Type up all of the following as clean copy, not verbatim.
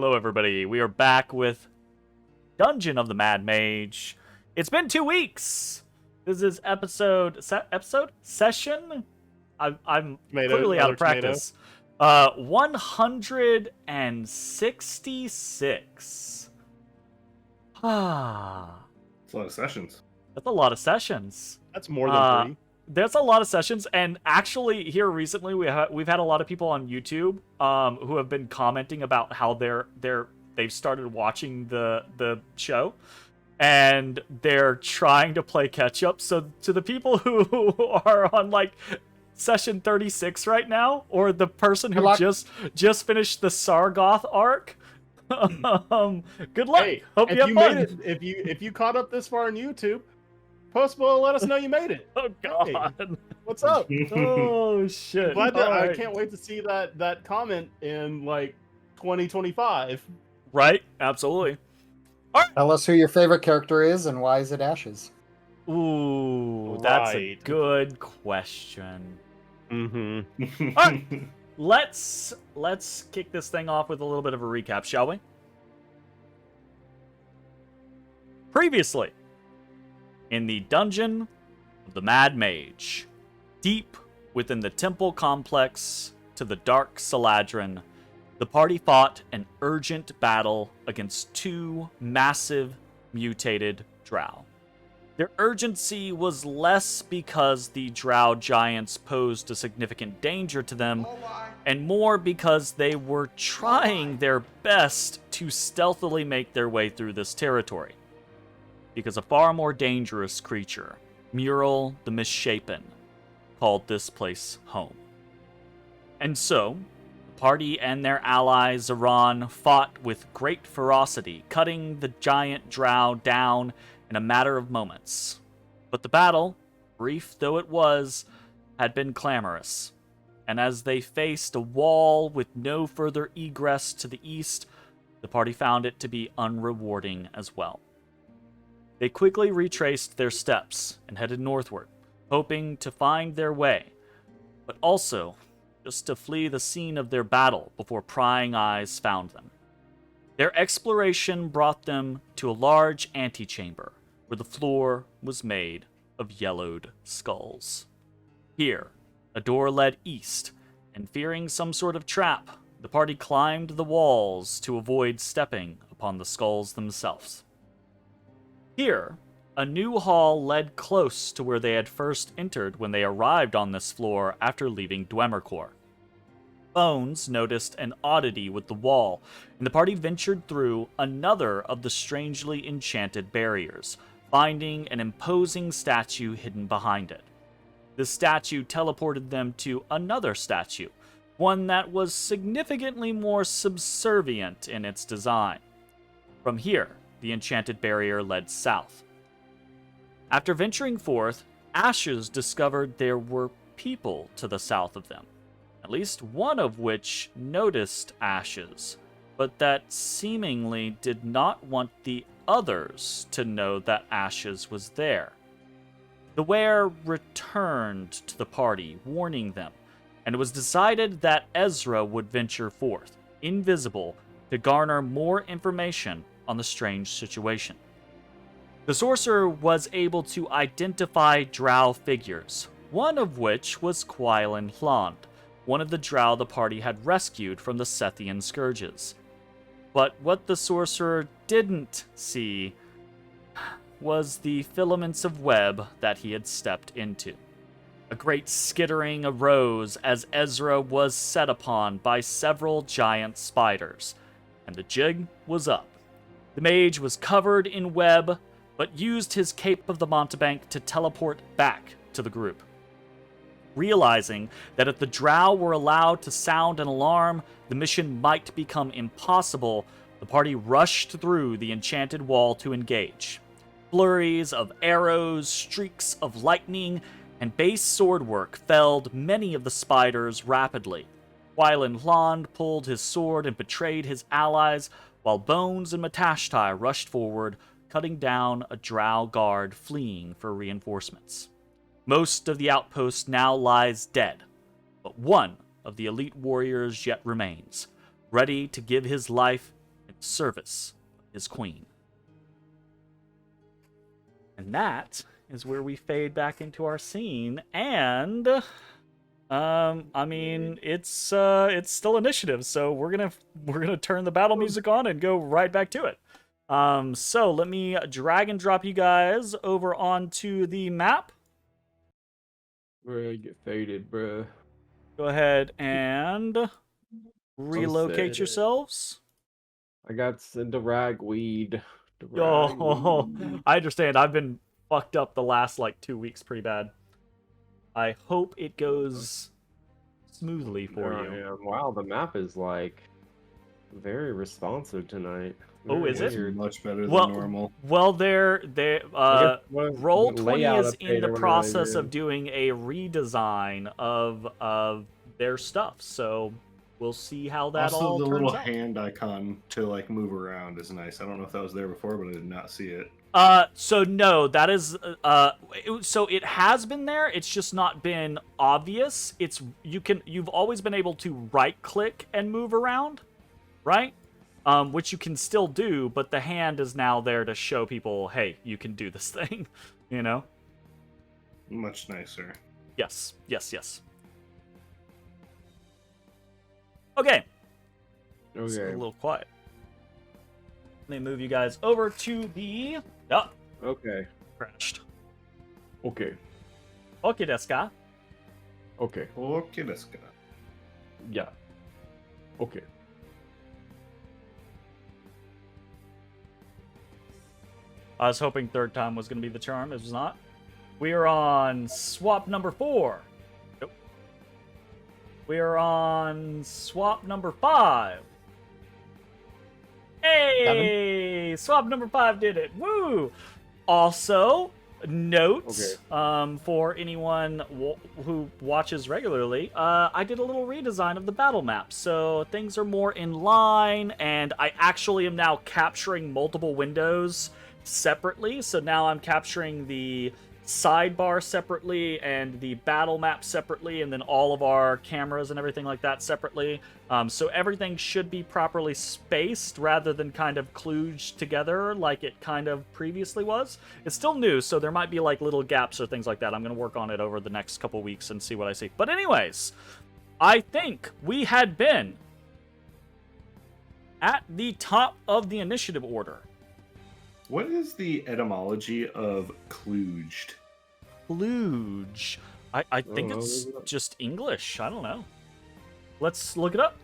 Hello, everybody. We are back with Dungeon of the Mad Mage. It's been 2 weeks. This is session. I'm clearly out of practice. 166. That's a lot of sessions. That's a lot of sessions. That's more than 3. There's a lot of sessions, and actually here recently we've had a lot of people on YouTube who have been commenting about how they've started watching the show, and they're trying to play catch up. So to the people who are on like session 36 right now, or the person who just finished the Sargoth arc, good luck. Hey, hope if you have you fun. made it, if you caught up this far on YouTube, post below, let us know you made it. Oh god. Hey, what's up? Oh shit. Glad All I right. can't wait to see that comment in like 2025. Right? Absolutely. Tell us who your favorite character is and why is it Ashes? Ooh, that's a Right. good question. Mm-hmm. All right, let's kick this thing off with a little bit of a recap, shall we? Previously, in the dungeon of the Mad Mage, deep within the temple complex to the Dark Saladrin, the party fought an urgent battle against 2 massive mutated drow. Their urgency was less because the drow giants posed a significant danger to them, and more because they were trying their best to stealthily make their way through this territory. Because a far more dangerous creature, Mural the Misshapen, called this place home. And so, the party and their ally Zeran fought with great ferocity, cutting the giant drow down in a matter of moments. But the battle, brief though it was, had been clamorous, and as they faced a wall with no further egress to the east, the party found it to be unrewarding as well. They quickly retraced their steps and headed northward, hoping to find their way, but also just to flee the scene of their battle before prying eyes found them. Their exploration brought them to a large antechamber, where the floor was made of yellowed skulls. Here, a door led east, and fearing some sort of trap, the party climbed the walls to avoid stepping upon the skulls themselves. Here, a new hall led close to where they had first entered when they arrived on this floor after leaving Dwemercore. Bones noticed an oddity with the wall, and the party ventured through another of the strangely enchanted barriers, finding an imposing statue hidden behind it. The statue teleported them to another statue, one that was significantly more subservient in its design. From here, the enchanted barrier led south. After venturing forth, Ashes discovered there were people to the south of them, at least one of which noticed Ashes, but that seemingly did not want the others to know that Ashes was there. The Were returned to the party, warning them, and it was decided that Ezrah would venture forth, invisible, to garner more information on the strange situation. The sorcerer was able to identify drow figures, one of which was Quailen Hland, one of the drow the party had rescued from the Sethian scourges. But what the sorcerer didn't see was the filaments of web that he had stepped into. A great skittering arose as Ezrah was set upon by several giant spiders, and the jig was up. The mage was covered in web, but used his Cape of the Mountebank to teleport back to the group. Realizing that if the drow were allowed to sound an alarm, the mission might become impossible, the party rushed through the enchanted wall to engage. Flurries of arrows, streaks of lightning, and base swordwork felled many of the spiders rapidly. Quailen Hland pulled his sword and betrayed his allies, while Bones and Matashtai rushed forward, cutting down a drow guard fleeing for reinforcements. Most of the outpost now lies dead, but one of the elite warriors yet remains, ready to give his life service of his queen. And that is where we fade back into our scene, and I mean, it's still initiative, so we're gonna turn the battle music on and go right back to it. So let me drag and drop you guys over onto the map. Bro, get faded, bro. Go ahead and relocate sad. yourselves. I got the ragweed. Oh, I understand. I've been fucked up the last like 2 weeks pretty bad. I hope it goes smoothly for you. Yeah. Wow, the map is like very responsive tonight. Oh, is it? Weird. Much better than Well, normal. Well, Roll20 is in the update or process whatever of doing a redesign of their stuff, so we'll see how that Also, all the turns little out. hand icon to like move around is nice. I don't know if that was there before, but I did not see it. So no, that is so it has been there. It's just not been obvious. You've always been able to right click and move around, right? Which you can still do, but the hand is now there to show people, hey, you can do this thing, you know? Much nicer. Yes. Okay. It's a Okay. little quiet. Let me move you guys over to the... Oh, Okay. crashed. Okay. Okay, desu ka? Okay. Okay, let's go. Yeah. Okay. I was hoping third time was going to be the charm. It was not. We are on swap number 4. Nope. We are on swap number 5. Hey! Swap number 5 did it. Woo! Also, notes for anyone who watches regularly, I did a little redesign of the battle map. So things are more in line, and I actually am now capturing multiple windows separately. So now I'm capturing the sidebar separately and the battle map separately, and then all of our cameras and everything like that separately. So everything should be properly spaced rather than kind of kludged together like it kind of previously was. It's still new, so there might be like little gaps or things like that. I'm going to work on it over the next couple weeks and see what I see. But anyways, I think we had been at the top of the initiative order. What is the etymology of kludged? Kludge. I think it's just English. I don't know. Let's look it up.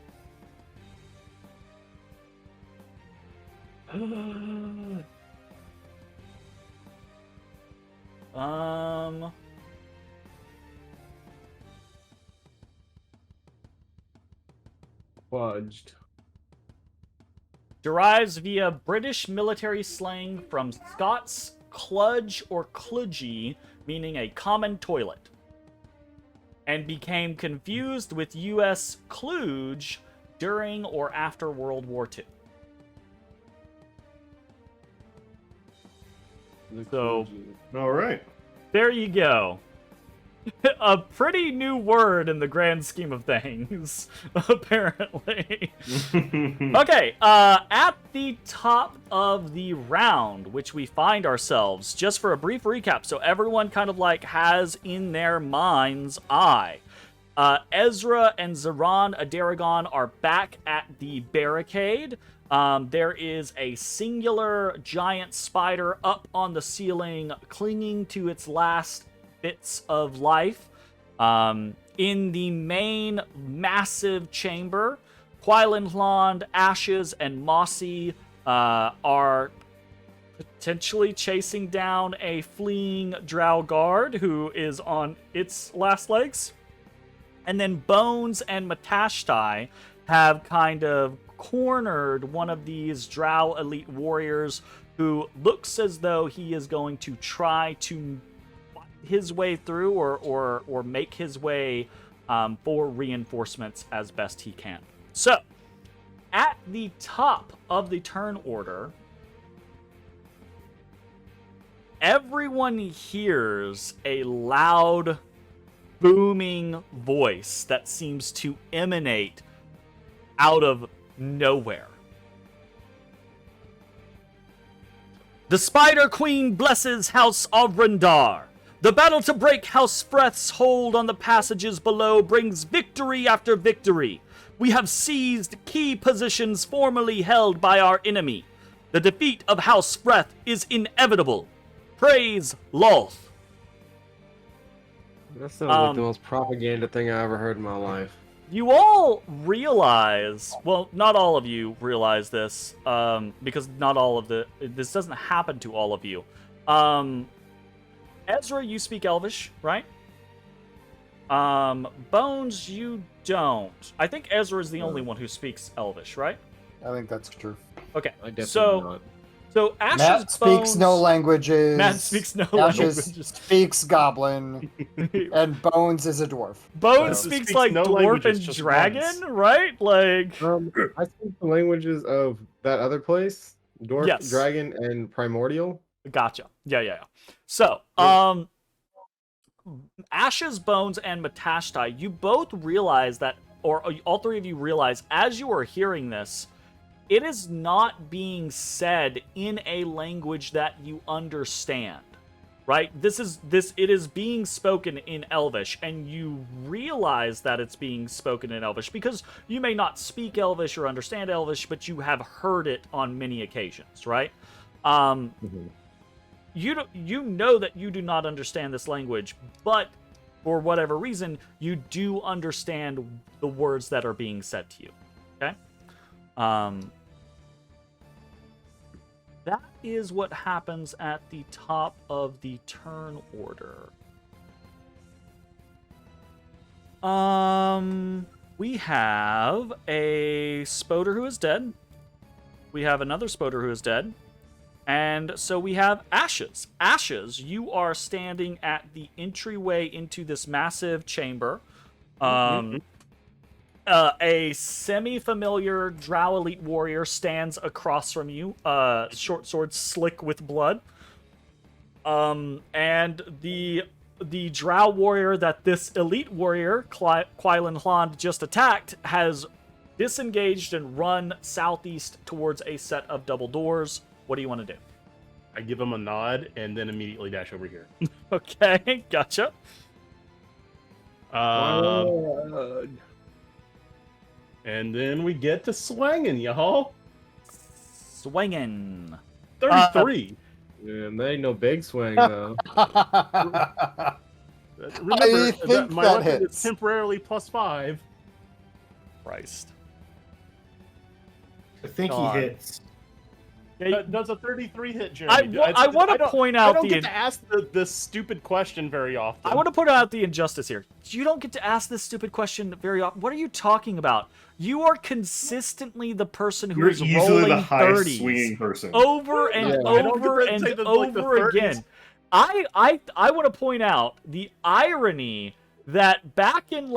Fudged. Derives via British military slang from Scots cludge or kludgy, meaning a common toilet, and became confused with U.S. kludge during or after World War II. So, All right. there you go. A pretty new word in the grand scheme of things, apparently. Okay, at the top of the round, which we find ourselves, just for a brief recap, so everyone kind of like has in their mind's eye. Ezrah and Zoran Adaragon are back at the barricade. There is a singular giant spider up on the ceiling, clinging to its last bits of life. In the main massive chamber, Quailinland, Ashes, and Mossy are potentially chasing down a fleeing drow guard who is on its last legs. And then Bones and Matashtai have kind of cornered one of these drow elite warriors who looks as though he is going to try to his way through or make his way for reinforcements as best he can. So, at the top of the turn order, everyone hears a loud, booming voice that seems to emanate out of nowhere. The Spider Queen blesses House of Rendar. The battle to break House Freth's hold on the passages below brings victory after victory. We have seized key positions formerly held by our enemy. The defeat of House Freth is inevitable. Praise Loth. That sounds like the most propaganda thing I ever heard in my life. You all realize, well, not all of you realize this, because not all of this doesn't happen to all of you. Ezrah, you speak Elvish, right? Bones, you don't. I think Ezrah is the only one who speaks Elvish, right? I think that's true. Okay, I definitely so not. so Ash's Matt speaks no Bones- languages. Matt speaks no Ashes languages. speaks Goblin, and Bones is a dwarf. Bones So- speaks Speaks like no dwarf languages, and just dragon, once. right? Like, I speak the languages of that other place, Dwarf, Yes. Dragon, and Primordial. gotcha. Yeah. So, Ashes, Bones, and Matashtai, you both realize that, or all three of you realize, as you are hearing this, it is not being said in a language that you understand, right? It is being spoken in Elvish, and you realize that it's being spoken in Elvish because you may not speak Elvish or understand Elvish, but you have heard it on many occasions, right? You know that you do not understand this language, but for whatever reason, you do understand the words that are being said to you. Okay? That is what happens at the top of the turn order. We have a Spoder who is dead. We have another Spoder who is dead. And so we have Ashes. Ashes, you are standing at the entryway into this massive chamber. A semi-familiar Drow elite warrior stands across from you, short sword slick with blood. And the Drow warrior that this elite warrior, Quailan Hland, just attacked, has disengaged and run southeast towards a set of double doors. What do you want to do? I give him a nod and then immediately dash over here. Okay, gotcha. And then we get to swinging, y'all. Swinging. 33. And they ain't no big swing though. Remember, think my that weapon hits. is temporarily +5. Christ. I think God. he hits. Does a 33 hit, Jeremy? I want to point out I don't the get to ask this stupid question very often. I want to point out the injustice here. You don't get to ask this stupid question very often. What are you talking about? You are consistently the person who You're is easily rolling the highest 30s swinging person. over and Yeah. I don't over get to and say the over 30s. again. I want to point out the irony that back in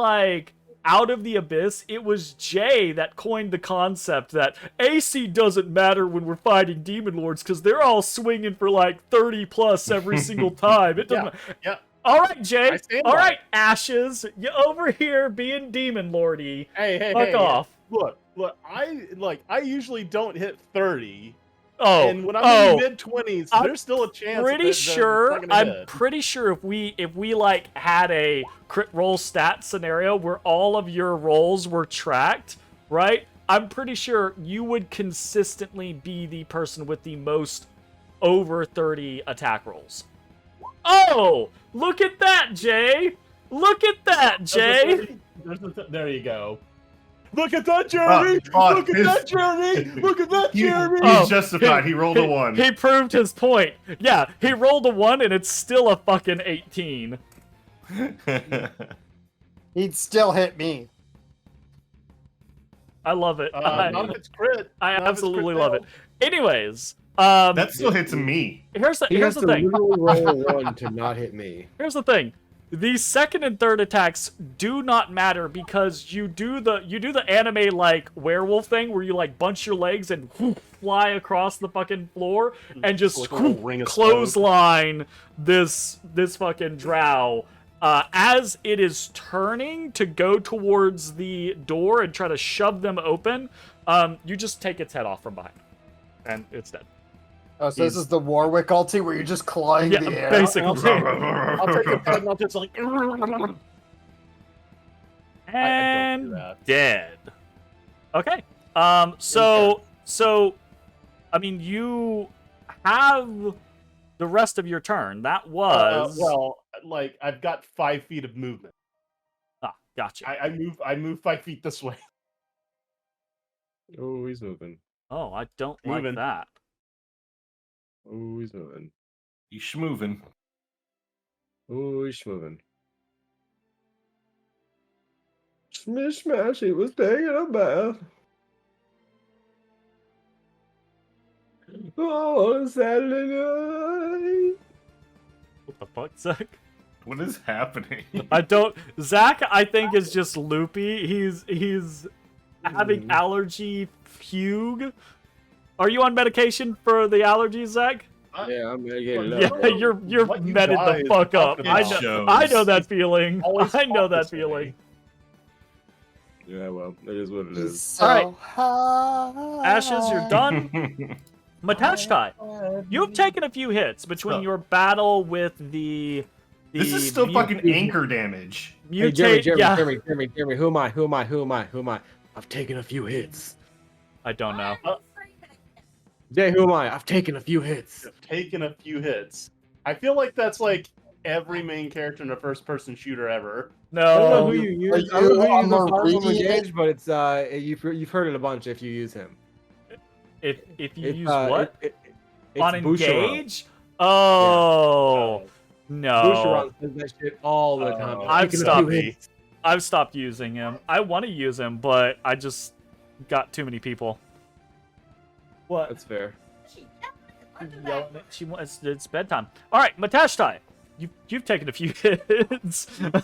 Out of the Abyss, it was Jay that coined the concept that AC doesn't matter when we're fighting demon lords because they're all swinging for 30 plus every single time. It doesn't. Yeah. All right, Jay. I stand All by right, it. Ashes. You over here being demon lordy. Hey, Fuck off. Look. I usually don't hit 30. Oh, And when I'm in the mid-20s, I'm there's still a chance. pretty that it's sure. not gonna I'm hit. pretty sure if we had a crit roll stat scenario where all of your rolls were tracked, right? I'm pretty sure you would consistently be the person with the most over 30 attack rolls. Oh, look at that, Jay! Look at that, Jay! There you go. Look at that, Jeremy! Look at that, Jeremy! Look at that, Jeremy! He's justified. He rolled a 1. He proved his point. Yeah, he rolled a 1 and it's still a fucking 18. He'd still hit me. I love it. Not if it's crit. I Not if it's absolutely crit love fail. it. Anyways, That still hits me. here's the He has here's to the thing. literally roll a 1 to not hit me. Here's the thing. The second and third attacks do not matter because you do the anime werewolf thing where you bunch your legs and fly across the fucking floor and just Like a little ring of clothesline this fucking drow. As it is turning to go towards the door and try to shove them open, you just take its head off from behind, and it's dead. Oh, so this is the Warwick ulti where you're just clawing Yeah, the air. basically. I'll take the pen and I'll just like. And do that. dead. Okay. So, I mean, you have the rest of your turn. That was Well, like I've got 5 feet of movement. gotcha. I move 5 feet this way. Oh, he's moving. Oh, I don't Moving. like that. Oh, he's moving. You schmoovin'. Oh, he's moving. Smish smash, he was taking a bath. Oh, Saturday night. What the fuck, Zach? What is happening? Zach, I think, is just loopy. He's having allergy fugue. Are you on medication for the allergies, Zach? Yeah, I'm gonna get it Yeah, up. you're What you meted the guys fuck up. talking I about? know, I know that feeling. Always I know talk that this way. feeling. Yeah, well, it is what it is. So Alright. high. Ashes, you're done. Matashtai, you've taken a few hits between Stop. your battle with the This is still fucking anchor damage. Hey, mutate. Jeremy, who am I? I've taken a few hits. I don't know. Jay, who am I? I've taken a few hits. I've taken a few hits. I feel like that's like every main character in a first-person shooter ever. I don't know No, who you use. Are I don't know you who you on use the on Farmville reading Engage, but it's you've heard it a bunch if you use him. if you It's, use what it's on Boucheron. engage? Oh no, Boucheron says that shit all the time. Oh, I've Taking a stopped. few hits. I've stopped using him. I want to use him, but I just got too many people. What? That's fair. Yelling at she wants it's bedtime. All right, Matashtai, you've taken a few hits from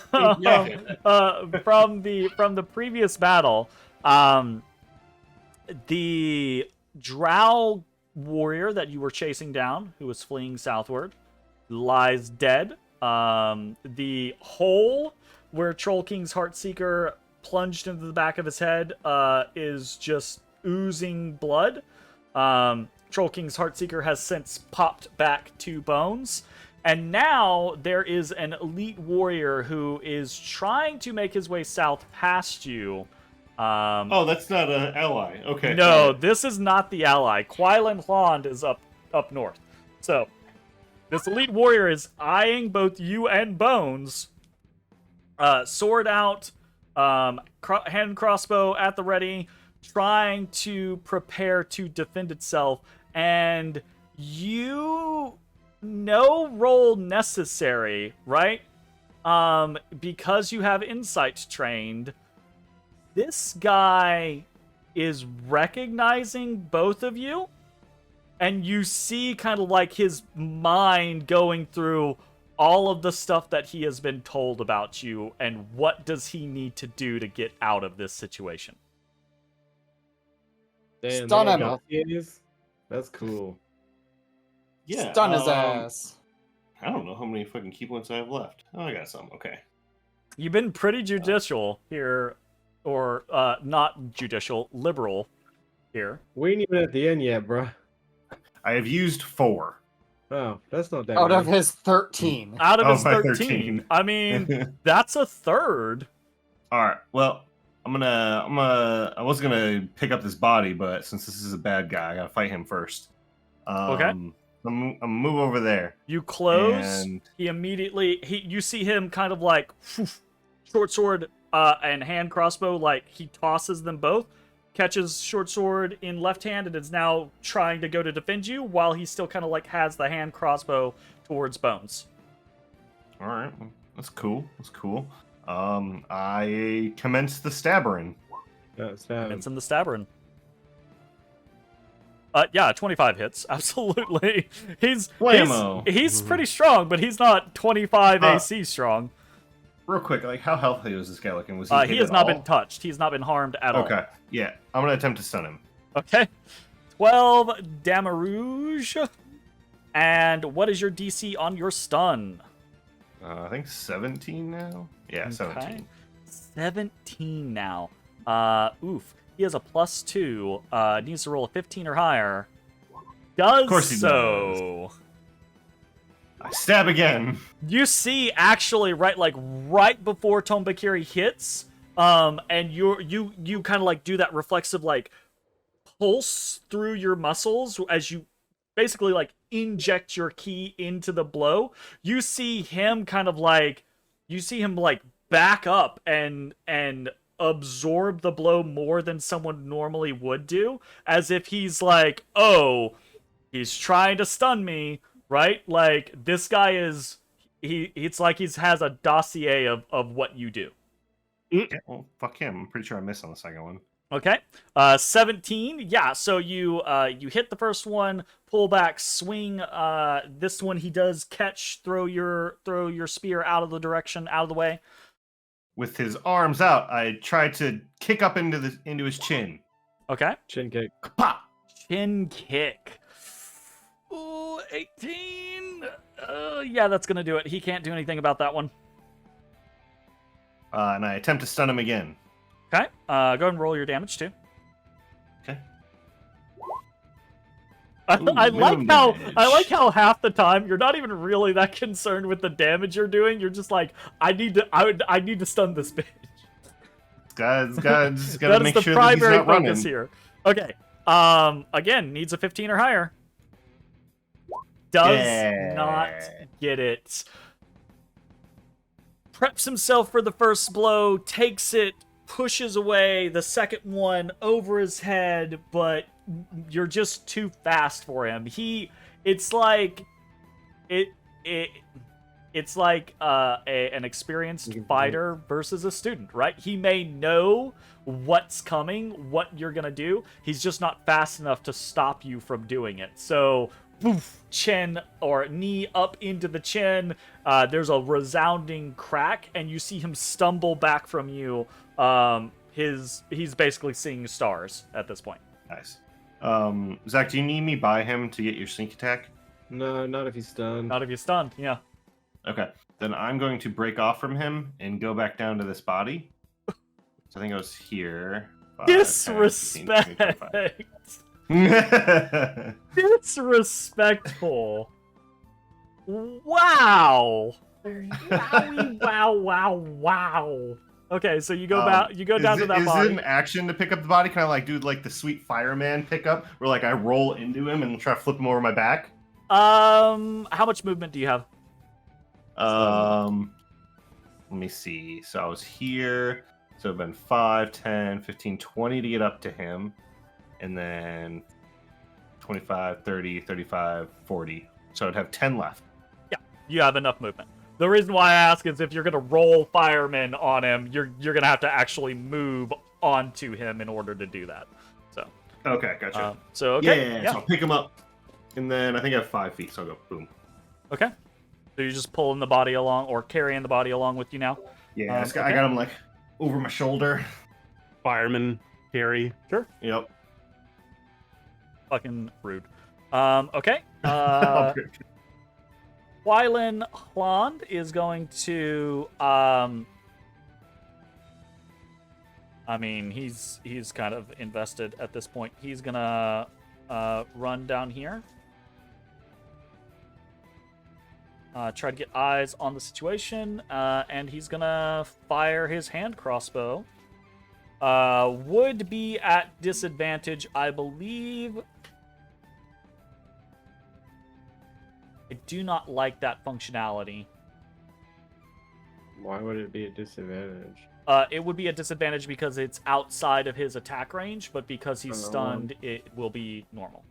the previous battle. The Drow warrior that you were chasing down, who was fleeing southward, lies dead. The hole where Troll King's Heartseeker plunged into the back of his head is just oozing blood. Troll King's Heartseeker has since popped back 2 bones. And now there is an elite warrior who is trying to make his way south past you. Oh, that's not an ally. Okay. No, this is not the ally. Quailan Hlond is up north. So, this elite warrior is eyeing both you and Bones. Sword out, hand crossbow at the ready, trying to prepare to defend itself. And no roll necessary, right? Because you have insight trained. This guy is recognizing both of you, and you see kind of like his mind going through all of the stuff that he has been told about you, and what does he need to do to get out of this situation. Damn, Stun they him. got dossiers? That's cool. Yeah. Stun his ass. I don't know how many fucking key points I have left. Oh, I got some. Okay. You've been pretty judicial here, or not judicial, liberal here. We ain't even at the end yet, bro. I have used 4. Oh, that's not that Out bad. of his 13. Out of Oh, his by 13. 13. I mean, that's a third. All right. Well, I was gonna pick up this body, but since this is a bad guy, I gotta fight him first. Okay. I'm gonna move over there. You close. And He immediately you see him kind of like short sword and hand crossbow, like he tosses them both, catches short sword in left hand, and is now trying to go to defend you while he still kind of like has the hand crossbow towards Bones. all right, that's cool. That's cool. I commence the stabbering. Stab him. It's in the Stabberin. Yeah, 25 hits. Absolutely. He's Blammo. pretty strong, but he's not 25 AC strong. Real quick, like how healthy was this guy looking? Was He hit has at not all? been touched. He's not been harmed at all. Okay, yeah, I'm gonna attempt to stun him. Okay. 12 Damarouge. And what is your DC on your stun? I think 17 now. Yeah, 17. 17 now. Oof. He has a +2. Needs to roll a 15 or higher. does Of course he so. I stab again. You see, actually, right before Tombakiri hits, and you kind of like do that reflexive like pulse through your muscles as you basically like inject your ki into the blow. You see him back up and absorb the blow more than someone normally would do, as if he's like, oh, he's trying to stun me, right? Like, this guy is it's like he has a dossier of what you do. Yeah, well, fuck him. I'm pretty sure I missed on the second one. Okay. 17. Yeah, so you hit the first one, pull back, swing. This one he does catch, throw your spear out of the way. With his arms out, I tried to kick up into his chin. Okay. Chin kick. Pop! Chin kick. Ooh, 18. Yeah, that's gonna do it. He can't do anything about that one. And I attempt to stun him again. Okay. Go ahead and roll your damage too. Okay. I like damage. how half the time you're not even really that concerned with the damage you're doing. You're just like, I need to stun this bitch. Just That gotta is make the sure that he's primary not focus running. here. Okay. Again, needs a 15 or higher. Does not get it. Preps himself for the first blow, takes it, pushes away the second one over his head, but you're just too fast for him. It's like an experienced fighter versus a student, right? He may know what's coming, what you're gonna do. He's just not fast enough to stop you from doing it. So, poof, chin or knee up into the chin. There's a resounding crack, and you see him stumble back from you. He's basically seeing stars at this point. Nice. Zach, do you need me by him to get your sneak attack? No, not if he's stunned. Not if you're stunned, yeah. Okay. Then I'm going to break off from him and go back down to this body. So I think I was here. 5, 10, 15, 20, 25. Disrespectful. Wow. Wowie, wow. Okay, so you go down to that body. Is it an action to pick up the body? Can I like do like the sweet fireman pickup where like I roll into him and try to flip him over my back? How much movement do you have? Let me see. So I was here. So it'd been 5, 10, 15, 20 to get up to him. And then 25, 30, 35, 40. So I'd have 10 left. Yeah, you have enough movement. The reason why I ask is if you're going to roll fireman on him, you're going to have to actually move onto him in order to do that. So. Okay, gotcha. Okay. Yeah, so I'll pick him up. And then I think I have 5 feet, so I'll go boom. Okay. So you're just pulling the body along or carrying the body along with you now? Yeah, I got him like over my shoulder. Fireman carry. Sure. Yep. Fucking rude. Okay. Wylan Hland is going to I mean, he's kind of invested at this point. He's gonna run down here. Try to get eyes on the situation, and he's gonna fire his hand crossbow. Would be at disadvantage, I believe. I do not like that functionality. Why would it be a disadvantage? It would be a disadvantage because it's outside of his attack range, but because he's stunned, it will be normal.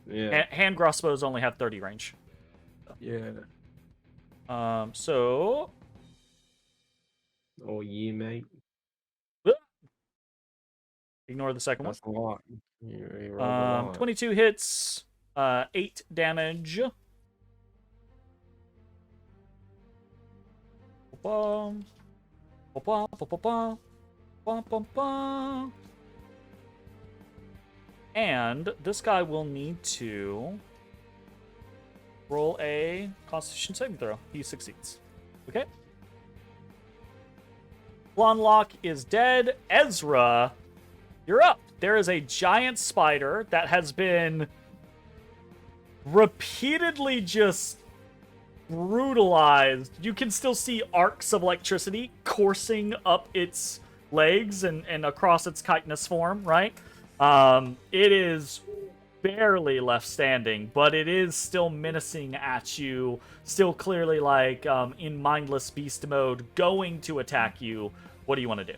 Yeah. Hand crossbows only have 30 range. Yeah. So... Oh, yeah, mate. Ignore the second That's one. a lot. You rolled a lot. 22 hits, 8 damage. Bum, ba, ba, ba, ba, ba, ba, ba. And this guy will need to roll a Constitution saving throw. He succeeds. Okay. Blonlock is dead. Ezra, you're up. There is a giant spider that has been repeatedly just brutalized. You can still see arcs of electricity coursing up its legs and across its chitinous form, right? It is barely left standing, but it is still menacing at you, still clearly like in mindless beast mode, going to attack you. What do you want to do?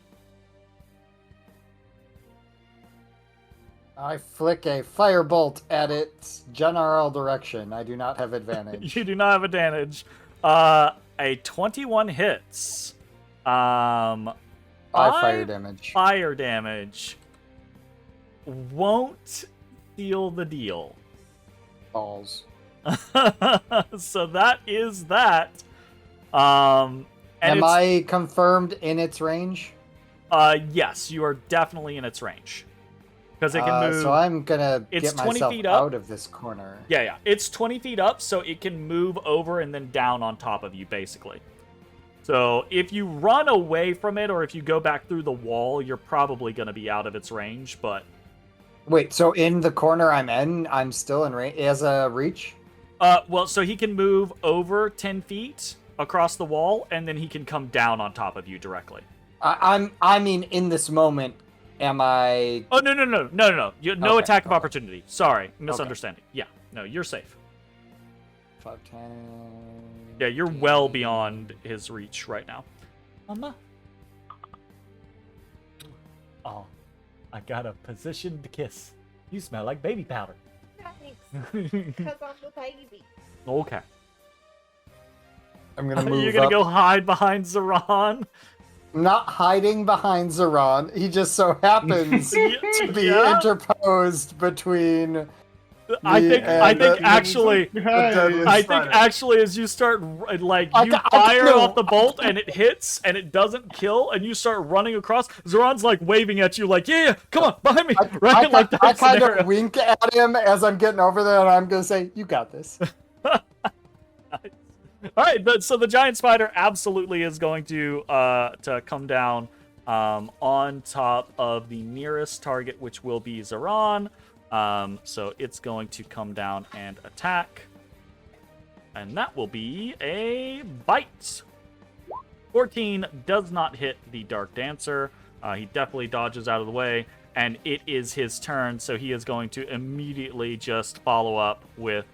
I flick a firebolt at its general direction. I do not have advantage. You do not have advantage. A 21 hits. 5 fire damage. Fire damage won't seal the deal. Balls. So that is that. And Am I confirmed in its range? Yes, you are definitely in its range. Because it can move. So I'm gonna It's get 20 myself feet up. out of this corner. Yeah. It's 20 feet up, so it can move over and then down on top of you, basically. So if you run away from it, or if you go back through the wall, you're probably going to be out of its range, but... Wait, so in the corner I'm in, I'm still in range as a reach? Well, so he can move over 10 feet across the wall, and then he can come down on top of you directly. I mean, in this moment, am I... Oh, no. No Okay, attack of okay. opportunity. Sorry, misunderstanding. Yeah, no, you're safe. 5, 10... Yeah, you're well beyond his reach right now. Mama. Oh, I got a positioned kiss. You smell like baby powder. Thanks. Because I'm the baby. Okay. I'm gonna move You're gonna up. go hide behind Zeron? I'm not hiding behind Zeron. He just so happens to be Yeah. interposed between... I think actually, Hey, I think actually, as you start like I you ca- I fire know. off the bolt and it hits and it doesn't kill, and you start running across. Zeron's like waving at you, like yeah, come on, behind me, right? Like that I kind scenario. of wink at him as I'm getting over there, and I'm gonna say, "You got this." All right, so the giant spider absolutely is going to come down on top of the nearest target, which will be Zeron. So it's going to come down and attack. And that will be a bite. 14 does not hit the Dark Dancer. He definitely dodges out of the way. And it is his turn, so he is going to immediately just follow up with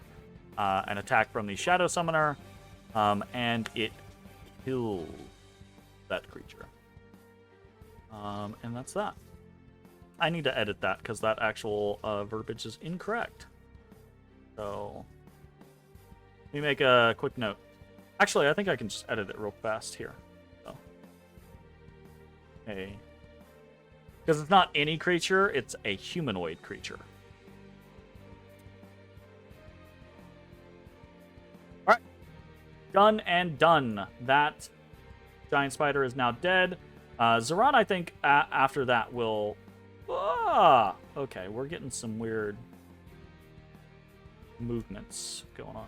an attack from the Shadow Summoner. And it kills that creature. And that's that. I need to edit that because that actual verbiage is incorrect. So let me make a quick note. Actually, I think I can just edit it real fast here. So, okay. Because it's not any creature, it's a humanoid creature. Alright. Done and done. That giant spider is now dead. Zeron, I think, after that will... Ah! Okay, we're getting some weird movements going on.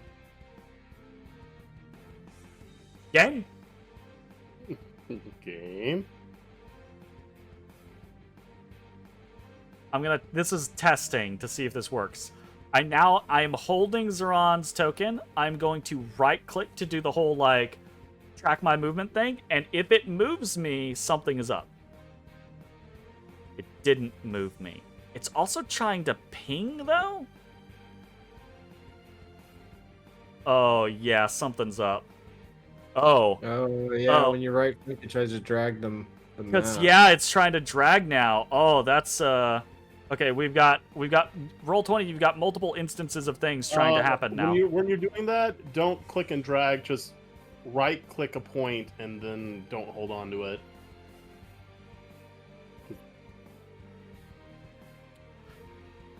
Game? Game. This is testing to see if this works. I am holding Zeron's token. I'm going to right click to do the whole like track my movement thing, and if it moves me, something is up. It didn't move me. It's also trying to ping though. Oh yeah, something's up. Oh. Oh yeah, Oh. when you right click, it tries to drag them. The Because map. yeah, it's trying to drag now. Oh, that's okay. We've got roll 20. You've got multiple instances of things trying to happen now. When you're doing that, don't click and drag. Just right click a point and then don't hold on to it.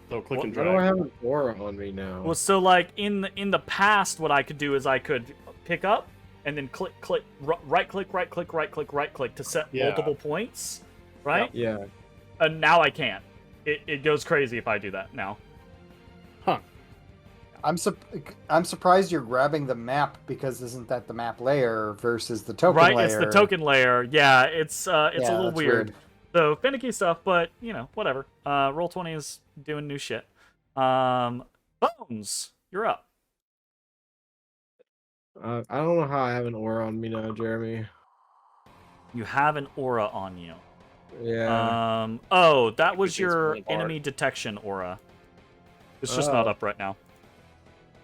So click and Why do I drag. have an aura on me now? Well, so like in the past, what I could do is I could pick up and then click, right click to set Yeah. multiple points, right? Yeah. And now I can't. It goes crazy if I do that now. I'm surprised you're grabbing the map because isn't that the map layer versus the token Right, layer? it's the token layer. Yeah, it's a little that's weird. So finicky stuff, but you know, whatever. Roll20 is doing new shit. Bones, you're up. I don't know how I have an aura on me now, Jeremy. You have an aura on you. Yeah. Oh, that was It's your really hard. enemy detection aura. It's just not Oh. up right now.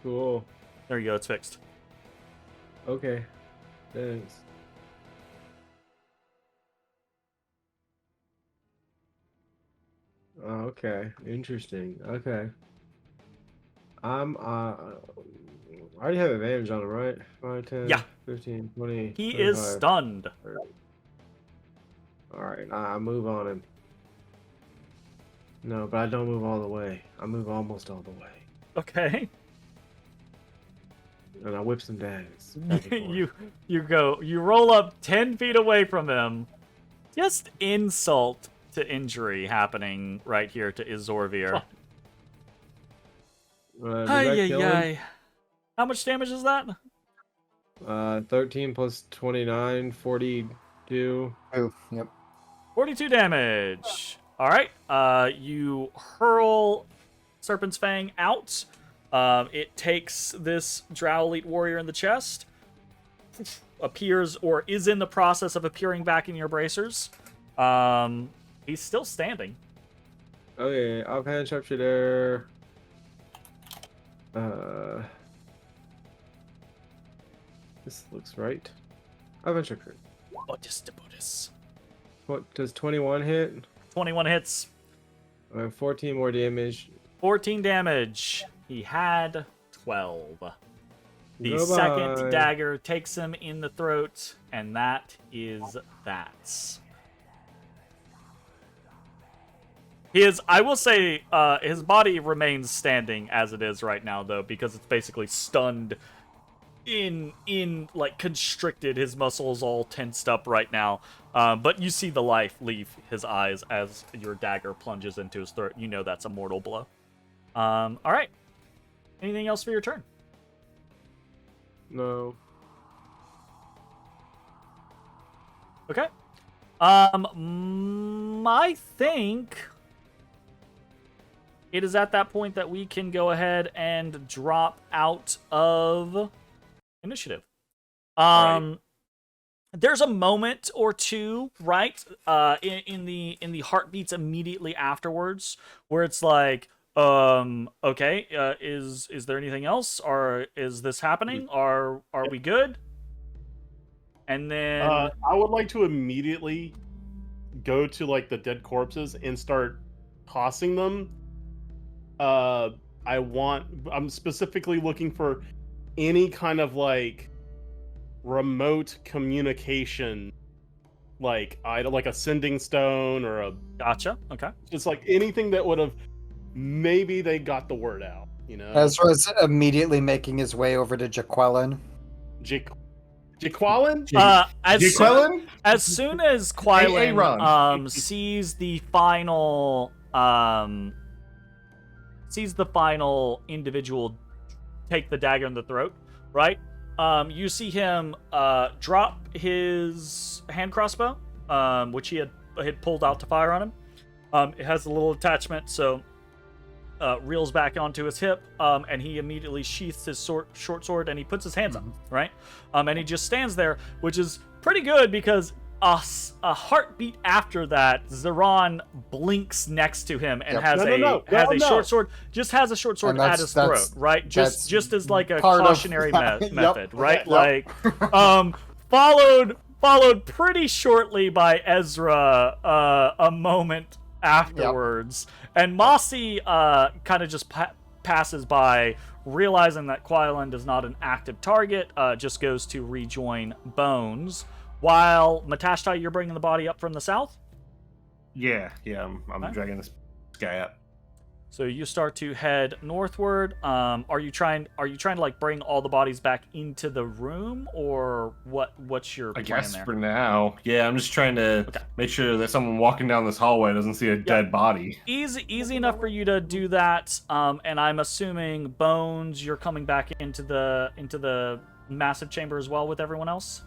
Cool. There you go, it's fixed. Okay. Thanks. Oh, okay. Interesting. Okay. I already have advantage on him, right? 5, 10, Yeah. 15, 20, He 25, is stunned. 30. Alright, I move on him. No, but I don't move all the way. I move almost all the way. Okay. And I whip some daggers. back and forth. you roll up 10 feet away from him. Just insult to injury happening right here to Izorvir. Does that kill him? How much damage is that? 13 plus 29, 42. Oh, yep. 42 damage. All right. You hurl Serpent's Fang out. It takes this Drow Elite Warrior in the chest. Appears or is in the process of appearing back in your bracers. He's still standing. Okay, offhand sharpshooter. This looks right. Offhand sharpshooter. Otis de Buddhis. What does 21 hit? 21 hits. 14 more damage. 14 damage. He had 12. The Goodbye. second dagger takes him in the throat, and that is that. I will say, his body remains standing as it is right now, though, because it's basically stunned like, constricted. His muscles all tensed up right now. But you see the life leave his eyes as your dagger plunges into his throat. You know that's a mortal blow. All right. Anything else for your turn? No. Okay. I think it is at that point that we can go ahead and drop out of initiative. Right. There's a moment or two, right, in the heartbeats immediately afterwards, where it's like, okay, is there anything else, or is this happening? Are we good? And then I would like to immediately go to like the dead corpses and start tossing them. I'm specifically looking for any kind of like remote communication, like a sending stone or a gotcha. Okay. just like anything that would have maybe they got the word out, you know. Ezra's immediately making his way over to Jaqueline. Jaqueline? As soon as Quailen Aaron. sees the final individual take the dagger in the throat, right? You see him drop his hand crossbow, which he had pulled out to fire on him. It has a little attachment, so reels back onto his hip, and he immediately sheaths his short sword, and he puts his hands up, right? And he just stands there, which is pretty good because a heartbeat after that, Zeron blinks next to him and has a short sword. Just has a short sword at his throat, right? Just as like a cautionary method, right? Yep. Like, followed pretty shortly by Ezra a moment afterwards. And Mossy kind of just passes by, realizing that Quailen is not an active target, just goes to rejoin Bones. While Matashtai, you're bringing the body up from the south? Yeah, I'm dragging this guy up. So you start to head northward. Are you trying to like bring all the bodies back into the room, or what's your plan guess there? for now. Yeah, I'm just trying to make sure that someone walking down this hallway doesn't see a dead body. Easy enough for you to do that. And I'm assuming Bones, you're coming back into the massive chamber as well with everyone else?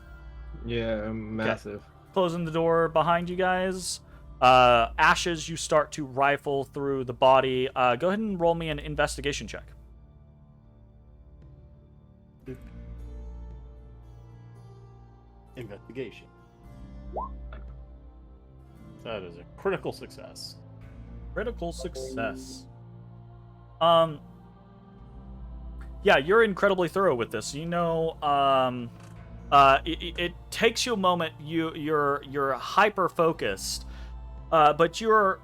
Yeah, massive. Okay. Closing the door behind you guys. Ashes, you start to rifle through the body. Go ahead and roll me an investigation check. investigation. That is a critical success. Critical success. Yeah, you're incredibly thorough with this. You know, it takes you a moment. You're hyper focused, but you're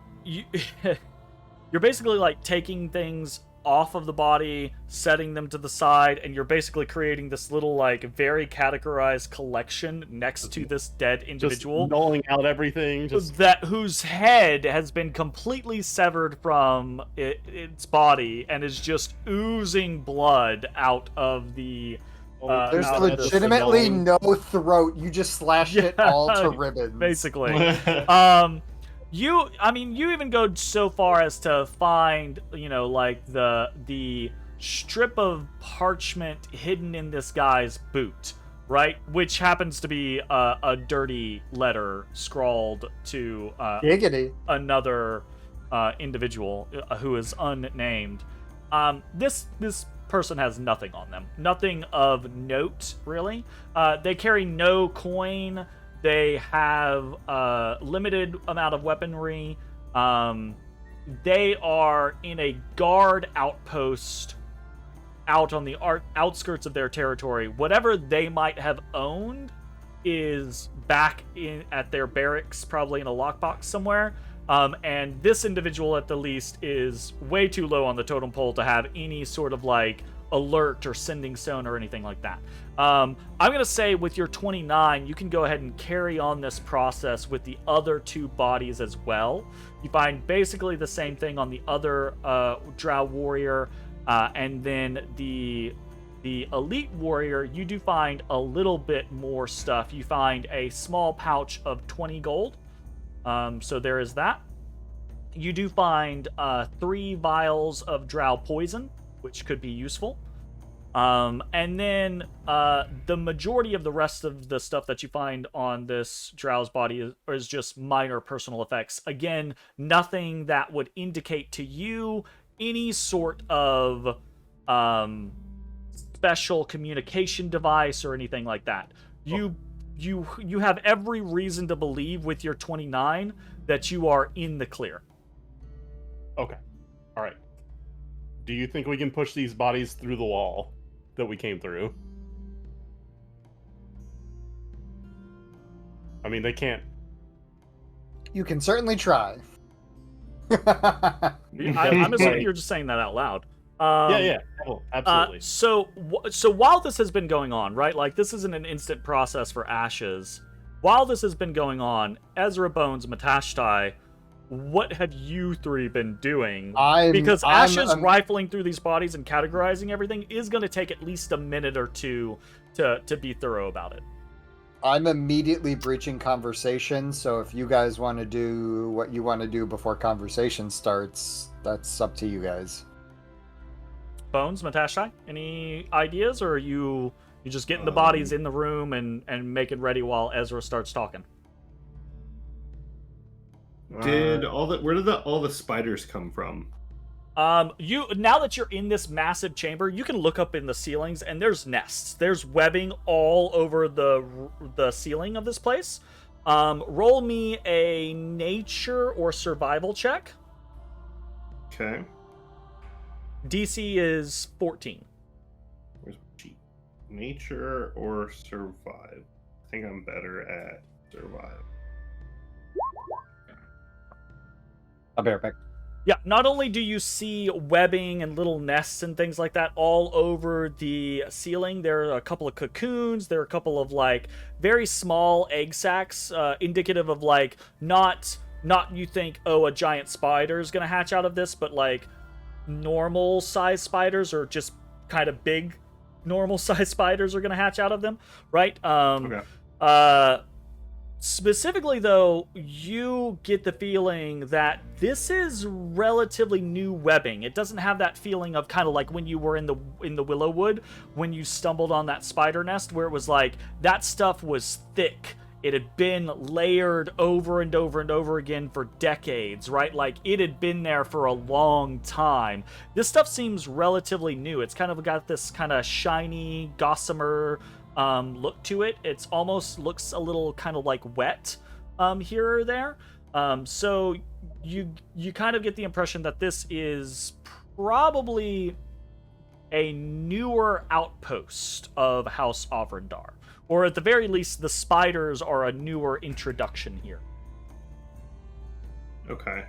basically like taking things off of the body, setting them to the side, and you're basically creating this little like very categorized collection next to this dead individual. Just nulling out everything. Whose head has been completely severed from its body and is just oozing blood out of the. There's out of legitimately no throat. You just slashed it all to ribbons. Basically. You even go so far as to find, like the strip of parchment hidden in this guy's boot, right? Which happens to be a dirty letter scrawled to another individual who is unnamed. This person has nothing on them, nothing of note, really. They carry no coin. They have a limited amount of weaponry. They are in a guard outpost out on the outskirts of their territory. Whatever they might have owned is back at their barracks, probably in a lockbox somewhere. And this individual, at the least, is way too low on the totem pole to have any sort of like alert or sending stone or anything like that. I'm gonna say with your 29, you can go ahead and carry on this process with the other two bodies as well. You find basically the same thing on the other drow warrior, and then the elite warrior. You do find a little bit more stuff. You find a small pouch of 20 gold. So there is that. You do find 3 vials of drow poison, which could be useful. And then the majority of the rest of the stuff that you find on this drow's body is just minor personal effects. Again, nothing that would indicate to you any sort of special communication device or anything like that. You have every reason to believe with your 29 that you are in the clear. Okay. All right. Do you think we can push these bodies through the wall that we came through? I mean, they can't. You can certainly try. I'm assuming you're just saying that out loud. Yeah, absolutely. So while this has been going on, right? Like, this isn't an instant process for Ashes. While this has been going on, Ezrah, Bones, Matashtai, what have you three been doing? Because Ashes rifling through these bodies and categorizing everything is going to take at least a minute or two to be thorough about it. I'm immediately breaching conversation, so if you guys want to do what you want to do before conversation starts, that's up to you guys. Bones, Matashtai, any ideas, or are you just getting the bodies in the room and making ready while Ezrah starts talking? Where did all the spiders come from? Now that you're in this massive chamber, you can look up in the ceilings and there's nests. There's webbing all over the ceiling of this place. Roll me a nature or survival check. Okay. DC is 14. Where's my sheet? Nature or survive? I think I'm better at survive. A bear pick. Yeah, not only do you see webbing and little nests and things like that all over the ceiling, there are a couple of cocoons, there are a couple of, like, very small egg sacs, indicative of, like, not you think, oh, a giant spider is gonna hatch out of this, but, like, normal size spiders or just kind of big normal size spiders are gonna hatch out of them, right? Okay. Specifically, though, you get the feeling that this is relatively new webbing. It doesn't have that feeling of kind of like when you were in the Willowwood, when you stumbled on that spider nest, where it was like that stuff was thick. It had been layered over and over and over again for decades, right? Like, it had been there for a long time. This stuff seems relatively new. It's kind of got this kind of shiny, gossamer look to it. It's almost looks a little kind of like wet here or there. So you kind of get the impression that this is probably a newer outpost of House Avrendar. Or at the very least, the spiders are a newer introduction here. Okay.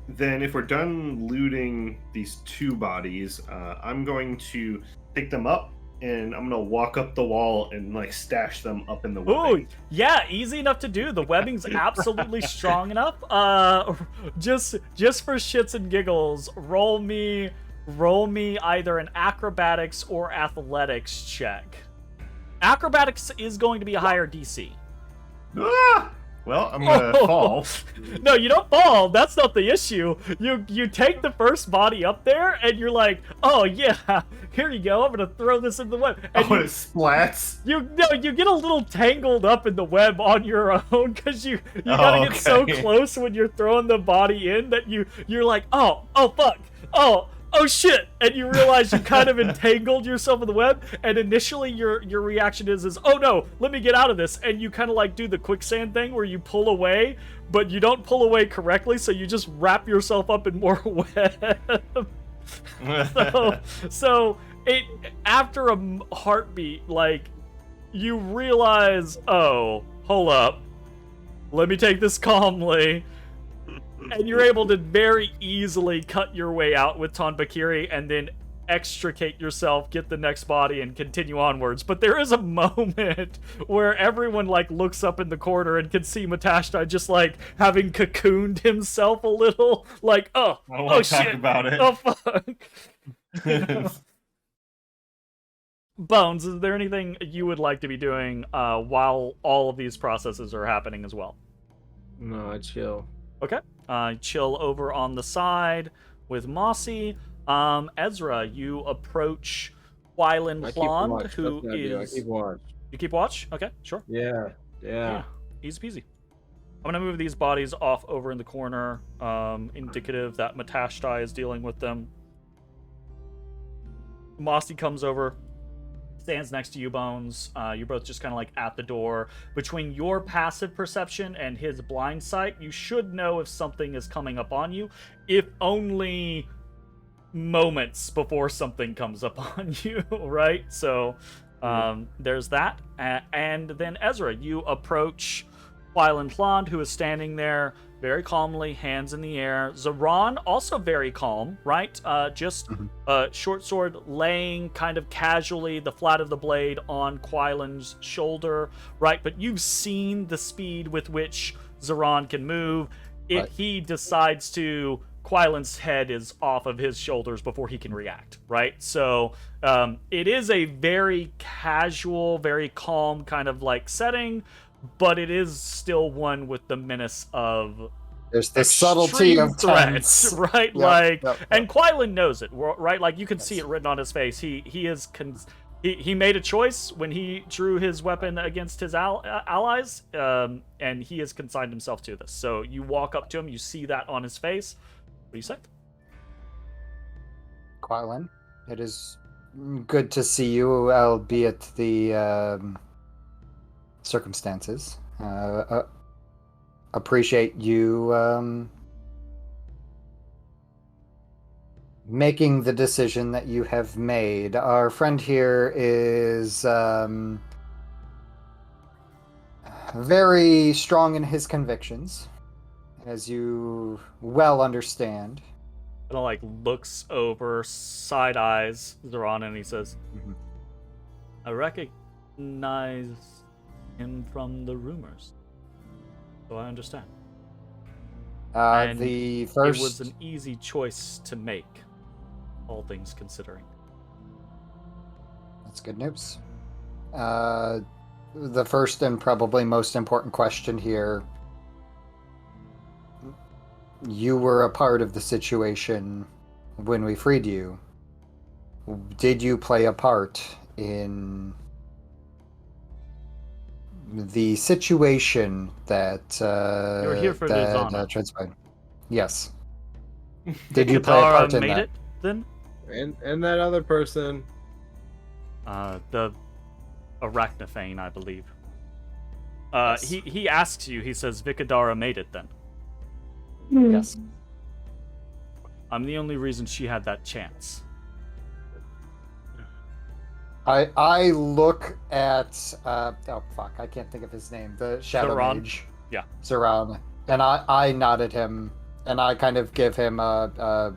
Then if we're done looting these 2 bodies, I'm going to pick them up and I'm gonna walk up the wall and like stash them up in the webbing. Ooh, yeah, easy enough to do. The webbing's absolutely strong enough. Just for shits and giggles, roll me either an acrobatics or athletics check. Acrobatics is going to be a higher DC. Ah! Well, I'm gonna fall. No, you don't fall. That's not the issue. You take the first body up there, and you're like, oh yeah, here you go. I'm gonna throw this in the web. And it splats. You get a little tangled up in the web on your own because you gotta get so close when you're throwing the body in that you're like, oh fuck, oh shit, and you realize you kind of entangled yourself in the web, and initially your reaction is oh no, let me get out of this, and you kind of like do the quicksand thing where you pull away, but you don't pull away correctly, so you just wrap yourself up in more web. so it, after a heartbeat, like, you realize, oh, hold up, let me take this calmly. And you're able to very easily cut your way out with Tonbakiri and then extricate yourself, get the next body, and continue onwards. But there is a moment where everyone like looks up in the corner and can see Matashtai just like having cocooned himself a little, like, oh talk shit, about it. Oh fuck. Bones, is there anything you would like to be doing while all of these processes are happening as well? No, I chill. Okay. Chill over on the side with Mossy. Ezra, you approach Wylan Plond, who is... I keep watch. You keep watch? Okay, sure. Yeah. Easy peasy. I'm gonna move these bodies off over in the corner, indicative that Matashtai is dealing with them. Mossy comes over, stands next to you, Bones. You're both just kind of like at the door. Between your passive perception and his blind sight, you should know if something is coming up on you, if only moments before something comes up on you, right? So there's that. And then Ezra, you approach Wylan Plond, who is standing there very calmly, hands in the air. Zaran, also very calm, right? Just short sword laying kind of casually, the flat of the blade on Quailan's shoulder, right? But you've seen the speed with which Zaran can move. If he decides to, Quailan's head is off of his shoulders before he can react, right? So it is a very casual, very calm kind of like setting, but it is still one with the menace of there's the subtlety of threats, right? Yep. And Quailan knows it, right? Like, you can see it written on his face. He made a choice when he drew his weapon against his allies, and he has consigned himself to this. So you walk up to him, you see that on his face. What do you say? Quailan, it is good to see you, albeit the circumstances. Appreciate you making the decision that you have made. Our friend here is very strong in his convictions, as you well understand. And like looks over, side eyes Zaran, and he says, I recognize him from the rumors, so I understand. The first... It was an easy choice to make, all things considering. That's good news. The first and probably most important question here: you were a part of the situation when we freed you. Did you play a part in the situation that you were here for the transpired? Yes. Did you play a part in made that? It then? And that other person. The Arachnophane, I believe. Yes. He asks you, he says, Vikadara made it then. Yes. I'm the only reason she had that chance. I look at oh fuck, I can't think of his name. The Shadow Zoran? Mage. Yeah. Zoran. And I nod at him and I kind of give him a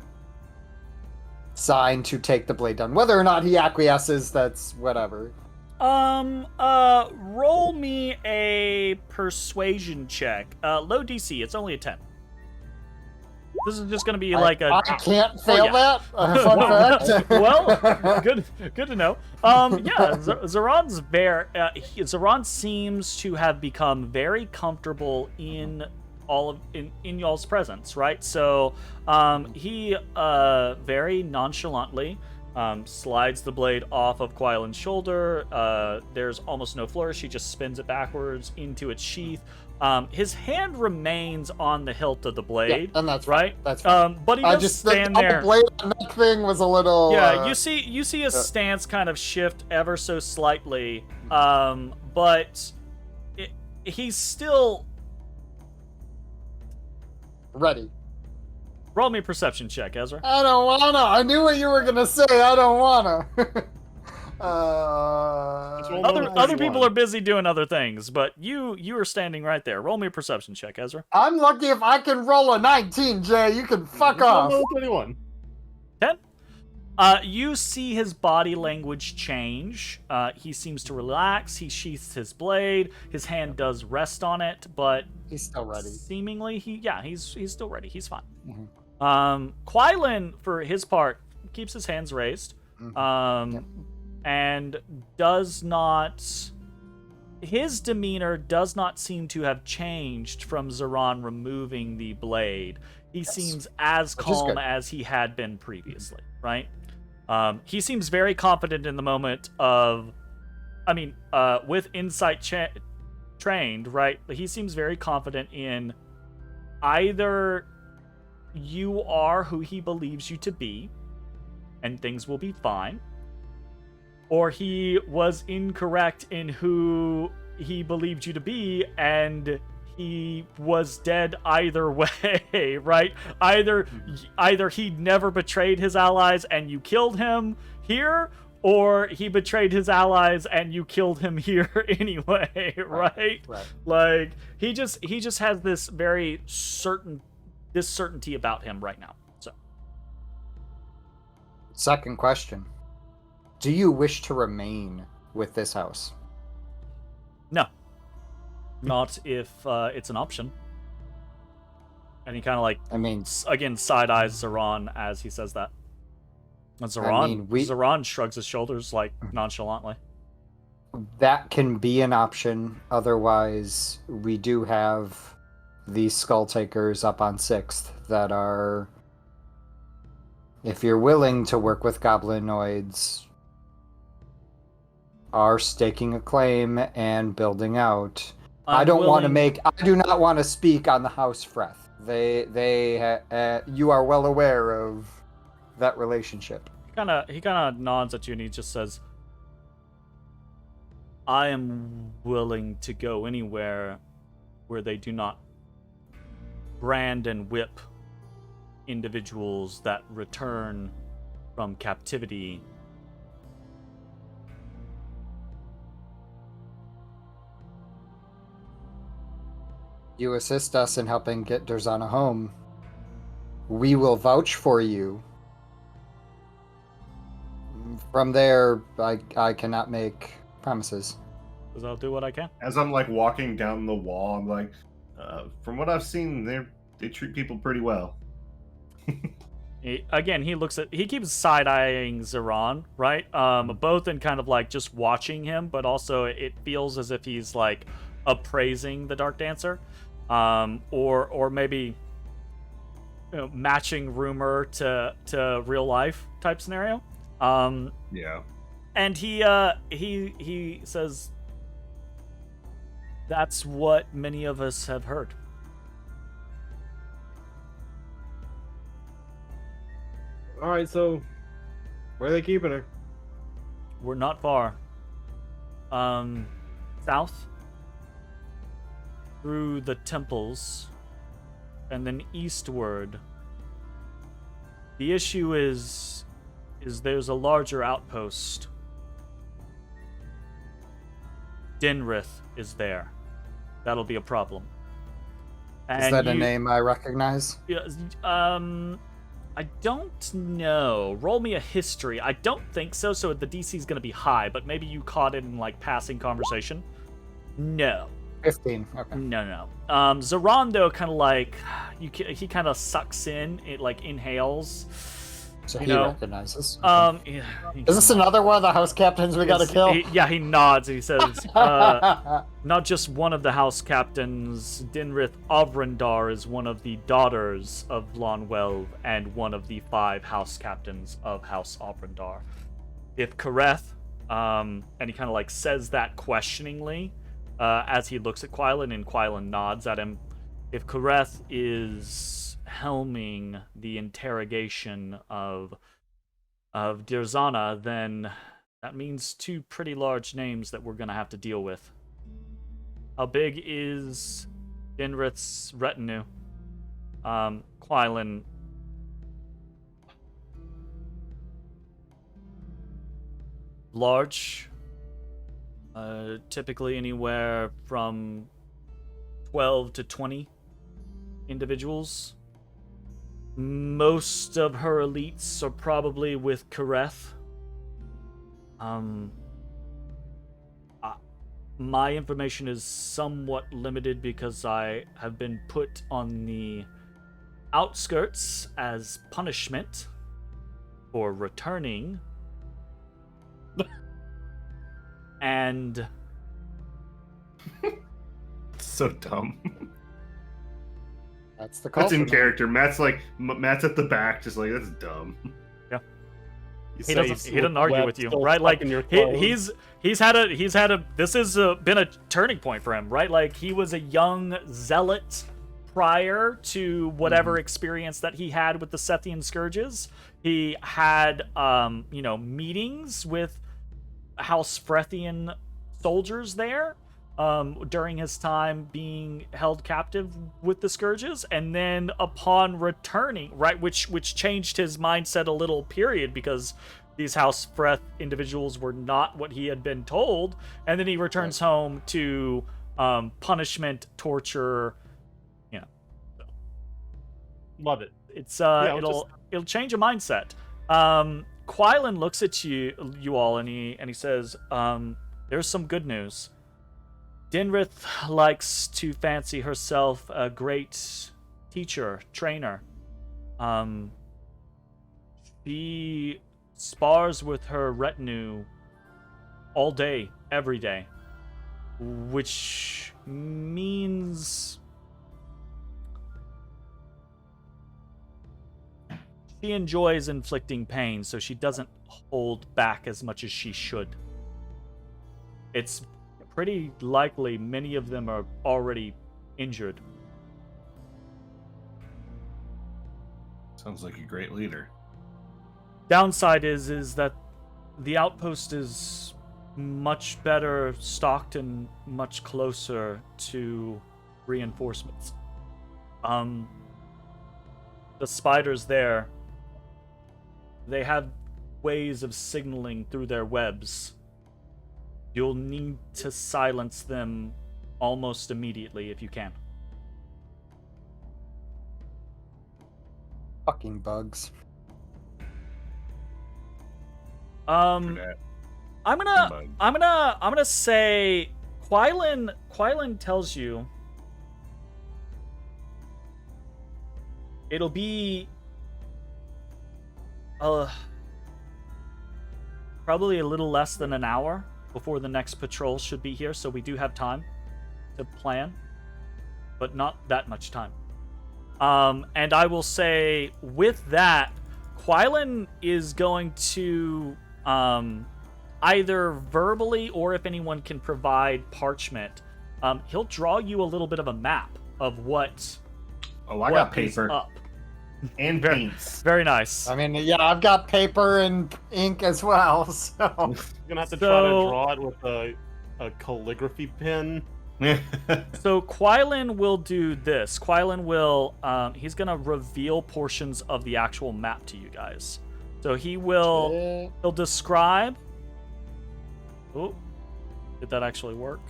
sign to take the blade down. Whether or not he acquiesces, that's whatever. Roll me a persuasion check. Low DC, it's only a 10. This is just gonna be like a... I can't fail yeah. that. Fun fact. Well, good to know. Zoran's Zoran seems to have become very comfortable in in y'all's presence, right? So, he very nonchalantly slides the blade off of Quailen's shoulder. There's almost no flourish. He just spins it backwards into its sheath. His hand remains on the hilt of the blade, Yeah, and that's right. Fine. That's fine. But he does stand there. The blade on that thing was a little. Yeah, you see his stance kind of shift ever so slightly, but he's still ready. Roll me a perception check, Ezra. I don't wanna. I knew what you were gonna say. I don't wanna. Other people are busy doing other things, but you are standing right there. Roll me a perception check, Ezra. I'm lucky if I can roll a 19, Jay. You can fuck off. 21. 10. You see his body language change. He seems to relax. He sheaths his blade. His hand does rest on it, but he's still ready. Seemingly, he's still ready. He's fine. Mm-hmm. Quailen, for his part, keeps his hands raised. Mm-hmm. Yep. And does not... His demeanor does not seem to have changed from Zoran removing the blade. He seems as calm as he had been previously, right? He seems very confident in the moment of... with insight trained, right? He seems very confident in either you are who he believes you to be, and things will be fine, or he was incorrect in who he believed you to be, and he was dead either way, right? Either he never betrayed his allies and you killed him here, or he betrayed his allies and you killed him here anyway, right? Like, he just has this very certainty about him right now. So, second question. Do you wish to remain with this house? No. Not if it's an option. And he kind of again side-eyes Zoran as he says that. And Zoran shrugs his shoulders nonchalantly. That can be an option. Otherwise, we do have the Skull Takers up on 6th that are, if you're willing to work with goblinoids, are staking a claim and building out. I do not want to speak on the House Freth. You are well aware of that relationship. He kind of nods at you and he just says, I am willing to go anywhere where they do not brand and whip individuals that return from captivity. You assist us in helping get Durzana home. We will vouch for you. From there, I cannot make promises. Because I'll do what I can. As I'm walking down the wall, I'm like, from what I've seen, they treat people pretty well. He keeps side-eyeing Zoran, right? Both in kind of just watching him, but also it feels as if he's appraising the Dark Dancer. Or maybe matching rumor to real life type scenario. Yeah. And he says, that's what many of us have heard. All right, so where are they keeping her? We're not far. South through the temples and then eastward. The issue is there's a larger outpost. Dinrith is there. That'll be a problem. Is that a name I recognize? Yeah, I don't know. Roll me a history. I don't think so, so the DC is going to be high, but maybe you caught it in, like, passing conversation. No. 15. Okay. No. Zorando kind of like, he kind of sucks in, it like inhales. So you he know, recognizes. Yeah, Is this another one of the house captains we gotta kill? He nods and he says, not just one of the house captains, Dinrith Ovrendar is one of the daughters of Lonwell and one of the 5 house captains of House Ovrendar. If Kareth, and he kind of like says that questioningly, as he looks at Quailen, and Quailen nods at him, if Kareth is helming the interrogation of Dirzana, then that means 2 pretty large names that we're gonna have to deal with. How big is Dinrith's retinue? Quailen. Large. Typically anywhere from 12 to 20 individuals. Most of her elites are probably with Kareth. My information is somewhat limited because I have been put on the outskirts as punishment for returning. And So dumb. That's the call. That's in character. Matt's at the back, just like, that's dumb. He doesn't argue with you, right? Like he's had a this has been a turning point for him, right? Like he was a young zealot prior to whatever experience that he had with the Sethian Scourges. He had meetings with House Frethian soldiers there during his time being held captive with the Scourges, and then upon returning, right, which changed his mindset a little, period, because these House Freth individuals were not what he had been told, and then he returns home to punishment, torture, so. Love it. It's it'll change a mindset. Quailen looks at you all, and he says, "There's some good news. Dinrith likes to fancy herself a great teacher, trainer. She spars with her retinue all day, every day, which means she enjoys inflicting pain, so she doesn't hold back as much as she should. It's pretty likely many of them are already injured." Sounds like a great leader. Downside is that the outpost is much better stocked and much closer to reinforcements. The spiders there, they have ways of signaling through their webs. You'll need to silence them almost immediately if you can. Fucking bugs. I'm gonna say Quailen tells you it'll be probably a little less than an hour before the next patrol should be here, so we do have time to plan, but not that much time. And I will say with that, Quailen is going to either verbally, or if anyone can provide parchment, he'll draw you a little bit of a map of what I got paper. is up. And Very, paints. very nice. I mean, yeah, I've got paper and ink as well, so. You're gonna have to try to draw it with a calligraphy pen. So Quilin will do this. Quilin will, he's gonna reveal portions of the actual map to you guys. So he'll describe. Oh, did that actually work?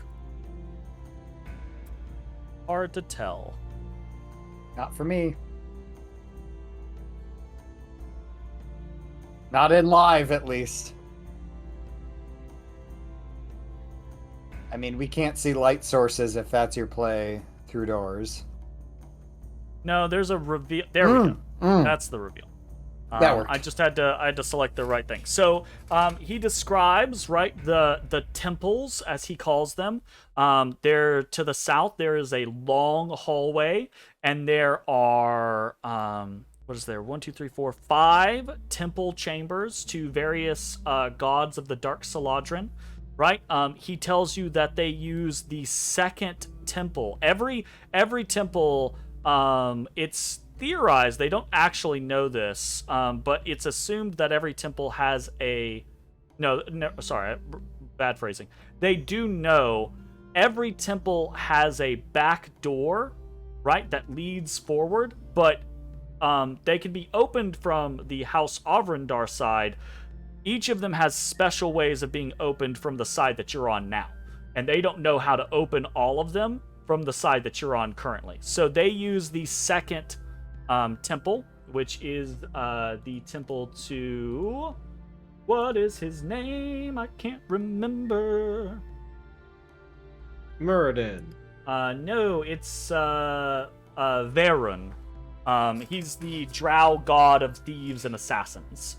Hard to tell. Not for me. Not in live, at least. I mean, we can't see light sources if that's your play through doors. No, there's a reveal. There we go. That's the reveal. That worked. I just had to select the right thing. So he describes the temples as he calls them. There to the south there is a long hallway, and there are what is there? 1, 2, 3, 4, 5 temple chambers to various gods of the Dark Saladrin. Right? He tells you that they use the second temple. Every temple, it's theorized, they don't actually know this, but it's assumed that every temple has a... No, sorry, bad phrasing. They do know every temple has a back door, right, that leads forward, but they can be opened from the House Avrindar side. Each of them has special ways of being opened from the side that you're on now. And they don't know how to open all of them from the side that you're on currently. So they use the second temple, which is the temple to... What is his name? I can't remember. Muradin. No, it's Varun. He's the drow god of thieves and assassins.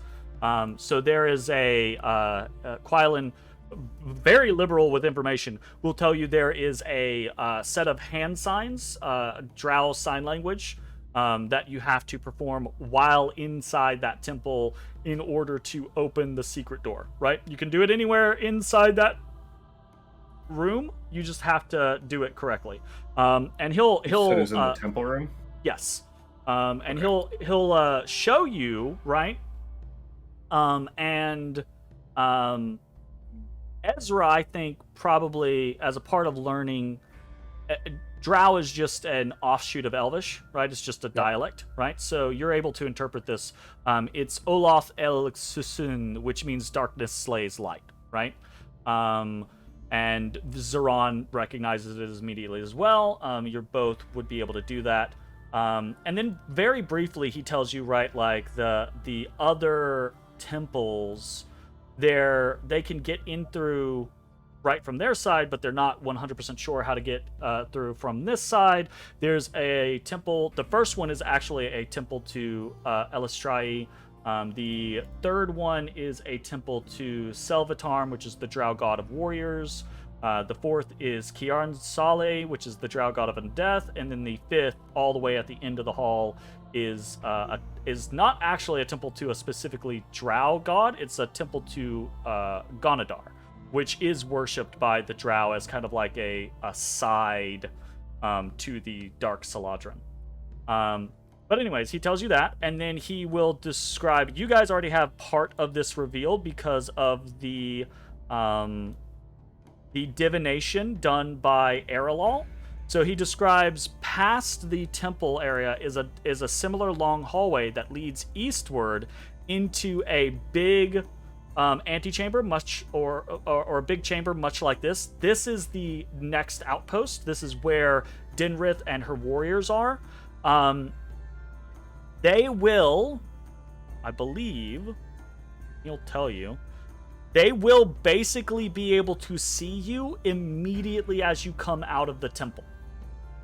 So there is Quilin, very liberal with information, will tell you there is a set of hand signs, drow sign language, that you have to perform while inside that temple in order to open the secret door, right? You can do it anywhere inside that room, you just have to do it correctly. And he'll So it's in the temple room? Yes. And okay. he'll show you, right? Ezra, I think, probably as a part of learning, Drow is just an offshoot of Elvish, right? It's just a dialect, right? So you're able to interpret this. It's Oloth El Susun, which means darkness slays light, right? And Zeron recognizes it immediately as well. You both would be able to do that. And then very briefly, he tells you, right, like the other temples, they can get in through right from their side, but they're not 100% sure how to get through from this side. There's a temple. The first one is actually a temple to Elistrai. The third one is a temple to Selvatarm, which is the Drow god of warriors. The fourth is Kiarn Saleh, which is the Drow god of undeath, and then the fifth, all the way at the end of the hall, is not actually a temple to a specifically Drow god. It's a temple to Gonadar, which is worshipped by the Drow as kind of like a side to the Dark Saladrin. But anyways, he tells you that, and then he will describe... You guys already have part of this revealed because of the divination done by Erelal. So he describes past the temple area is a similar long hallway that leads eastward into a big antechamber, much or a big chamber much like this. This is the next outpost. This is where Dinrith and her warriors are. They will, I believe, he'll tell you, they will basically be able to see you immediately as you come out of the temple.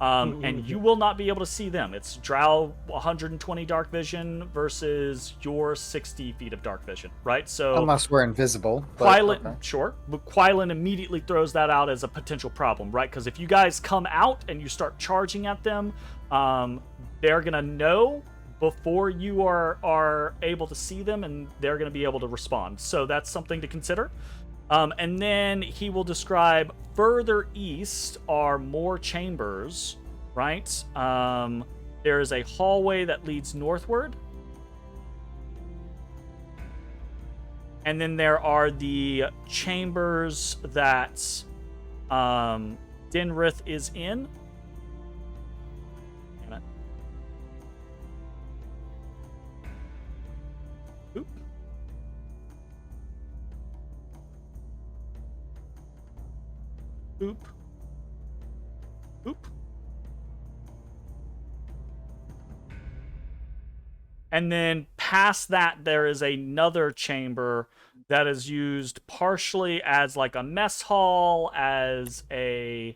And you will not be able to see them. It's Drow 120 dark vision versus your 60 feet of dark vision, right? So unless we're invisible. Quilin, okay. Sure, but Quilin immediately throws that out as a potential problem, right? Because if you guys come out and you start charging at them, they're gonna know before you are able to see them, and they're gonna be able to respond. So that's something to consider. And then he will describe further east are more chambers, right? There is a hallway that leads northward. And then there are the chambers that Dinrith is in. Damn it. Oop. Oop. Oop. And then past that, there is another chamber that is used partially as like a mess hall, as a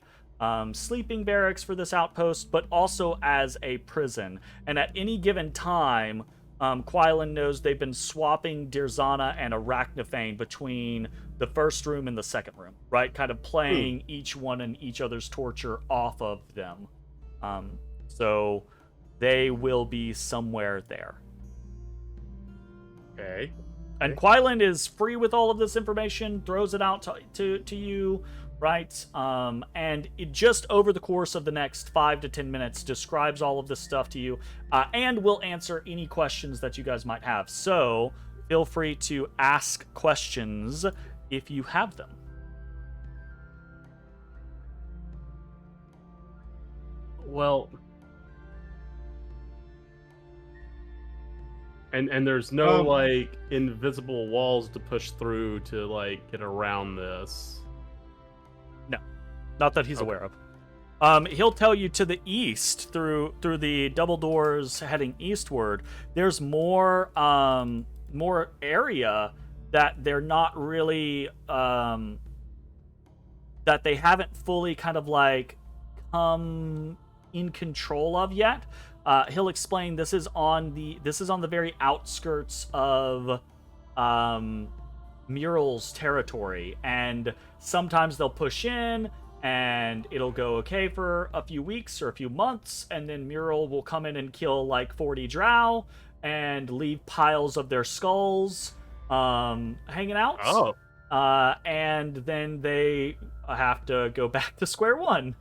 sleeping barracks for this outpost, but also as a prison. And at any given time, Quilin knows they've been swapping Dirzana and Arachnophane between the first room and the second room, right? Kind of playing each one and each other's torture off of them. So they will be somewhere there. Okay. And Quilin is free with all of this information, throws it out to you, right? And it just over the course of the next 5 to 10 minutes describes all of this stuff to you, and will answer any questions that you guys might have. So feel free to ask questions if you have them. Well, and there's no like invisible walls to push through to like get around this. No, not that he's aware of. He'll tell you to the east through the double doors heading eastward. There's more area that they're not really that they haven't fully kind of like come in control of yet. He'll explain this is on the very outskirts of Mural's territory, and sometimes they'll push in and it'll go okay for a few weeks or a few months, and then Mural will come in and kill like 40 drow and leave piles of their skulls hanging out. And then they have to go back to square one.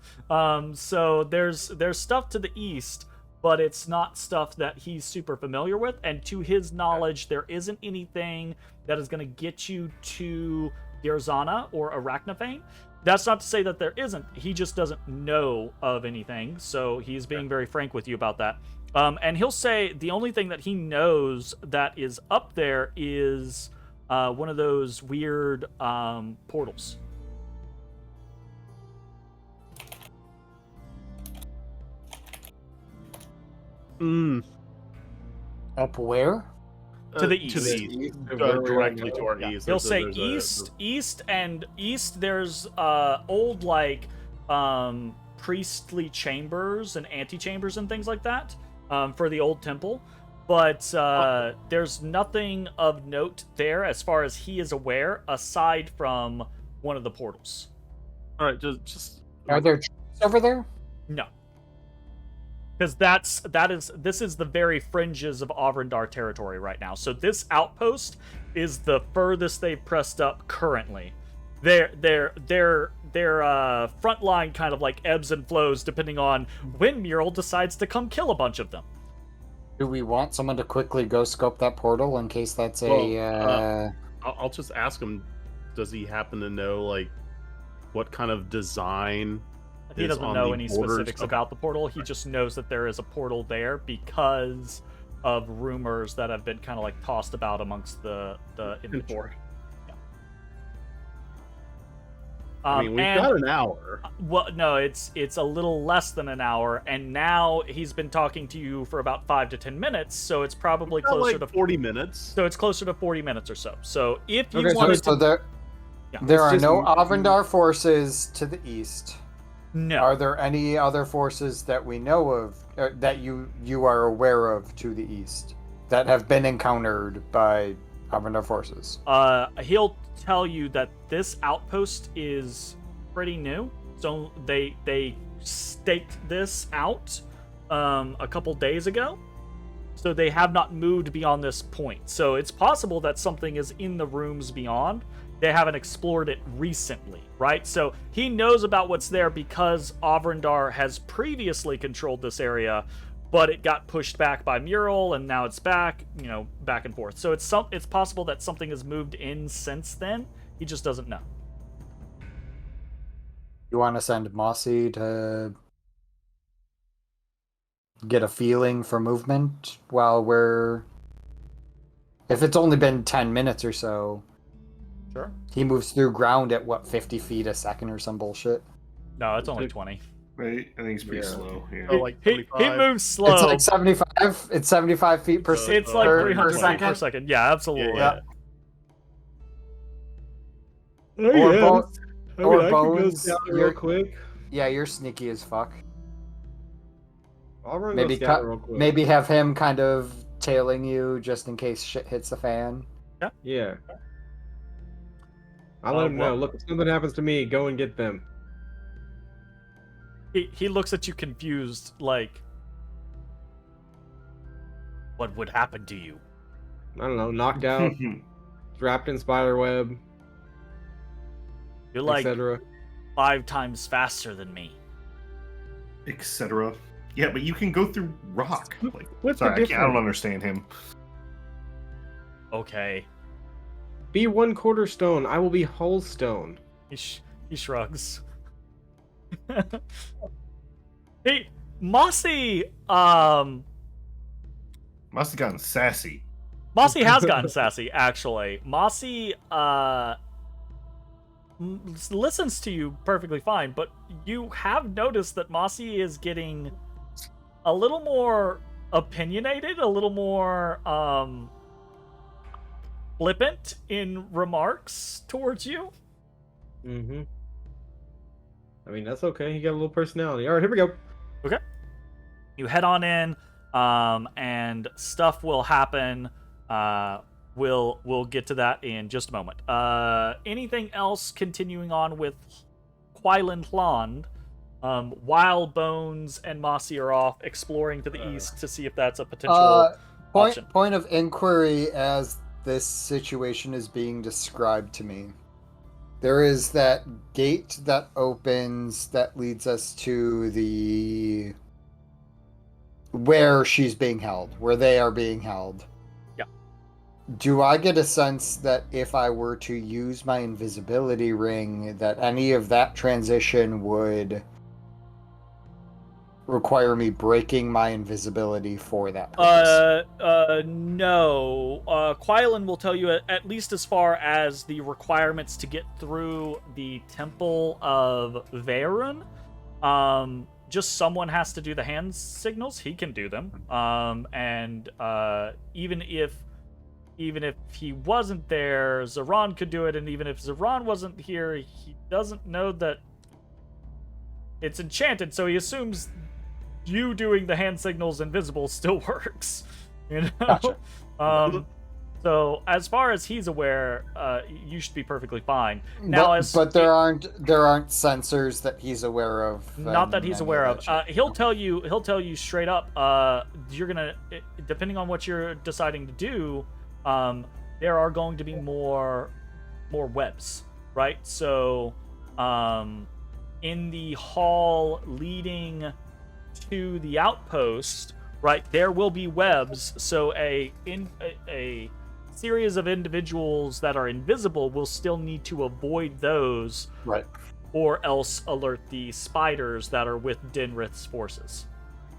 So there's stuff to the east, but it's not stuff that he's super familiar with, and to his knowledge, there isn't anything that is going to get you to Dirzana or Arachnophane. That's not to say that there isn't. He just doesn't know of anything, so he's being very frank with you about that. And he'll say the only thing that he knows that is up there is one of those weird portals. Up where? To the east. To the east. Directly to our east. He'll say east. There's old like priestly chambers and antechambers and things like that for the old temple, but there's nothing of note there as far as he is aware, aside from one of the portals. All right, just Are there trees over there? No. Because this is the very fringes of Avrendar territory right now. So this outpost is the furthest they've pressed up currently. Their front line kind of like ebbs and flows depending on when Mural decides to come kill a bunch of them. Do we want someone to quickly go scope that portal in case that's I'll just ask him. Does he happen to know like what kind of design? He doesn't know any specifics about the portal. He just knows that there is a portal there because of rumors that have been kind of like tossed about amongst the inventory. Yeah. I mean, we've got an hour. Well, no, it's a little less than an hour, and now he's been talking to you for about 5 to 10 minutes, so it's probably closer to 40 minutes. So it's closer to 40 minutes or so. So if you wanted to, there are no Avrendar forces to the east. No. Are there any other forces that we know of that you are aware of to the east that have been encountered by Avrendar forces? He'll tell you that this outpost is pretty new. So they staked this out a couple days ago. So they have not moved beyond this point. So it's possible that something is in the rooms beyond. They haven't explored it recently, right? So he knows about what's there because Avrendar has previously controlled this area but it got pushed back by Mural, and now it's back, back and forth. So it's possible that something has moved in since then. He just doesn't know. You want to send Mossy to get a feeling for movement while we're... If it's only been 10 minutes or so, Sure. he moves through ground at, 50 feet a second or some bullshit? No, it's only 20. Right? I think it's pretty slow. Yeah. Oh, like He 25? moves slow. It's like 75. It's 75 feet per second. It's like per 300 feet second? per second. Yeah, absolutely. Yeah. Or, yeah. or I could go Bones. scout real quick. Yeah, you're sneaky as fuck. I'll run Maybe go scout real quick. maybe have him kind of tailing you just in case shit hits the fan. Yeah. I'll let him know. Look, if something happens to me, go and get them. He looks at you confused, like, what would happen to you? I don't know, knocked out, trapped in spider web, You're like etc. 5 times faster than me. Etc. Yeah, but you can go through rock. Like, What's the sorry, I don't difference? understand him. Okay. Be 1/4 stone. I will be whole stone. He shrugs. Hey, Mossy, Must have gotten sassy. Mossy has gotten sassy, actually. Mossy, listens to you perfectly fine, but you have noticed that Mossy is getting a little more opinionated, a little more, flippant in remarks towards you. Mm-hmm. I mean, that's okay. He got a little personality. All right, here we go. Okay. You head on in, and stuff will happen. We'll get to that in just a moment. Anything else continuing on with Quailand Land, while Bones and Mossy are off exploring to the east to see if that's a potential option. Point of inquiry as this situation is being described to me. There is that gate that opens that leads us to the... where she's being held, where they are being held. Yeah. Do I get a sense that if I were to use my invisibility ring, that any of that transition would require me breaking my invisibility for that purpose? No. Quailand will tell you at least as far as the requirements to get through the Temple of Veron. Just someone has to do the hand signals. He can do them. And even if he wasn't there, Zoran could do it. And even if Zoran wasn't here, he doesn't know that it's enchanted, so he assumes you doing the hand signals invisible still works. You know? Gotcha. So as far as he's aware, you should be perfectly fine. Now, but there aren't sensors that he's aware of. Not that he's aware of. Shit. He'll tell you straight up. You're gonna, depending on what you're deciding to do, there are going to be more webs, right? So, in the hall leading to the outpost, right, there will be webs. So a series of individuals that are invisible will still need to avoid those, right, or else alert the spiders that are with Dinrith's forces.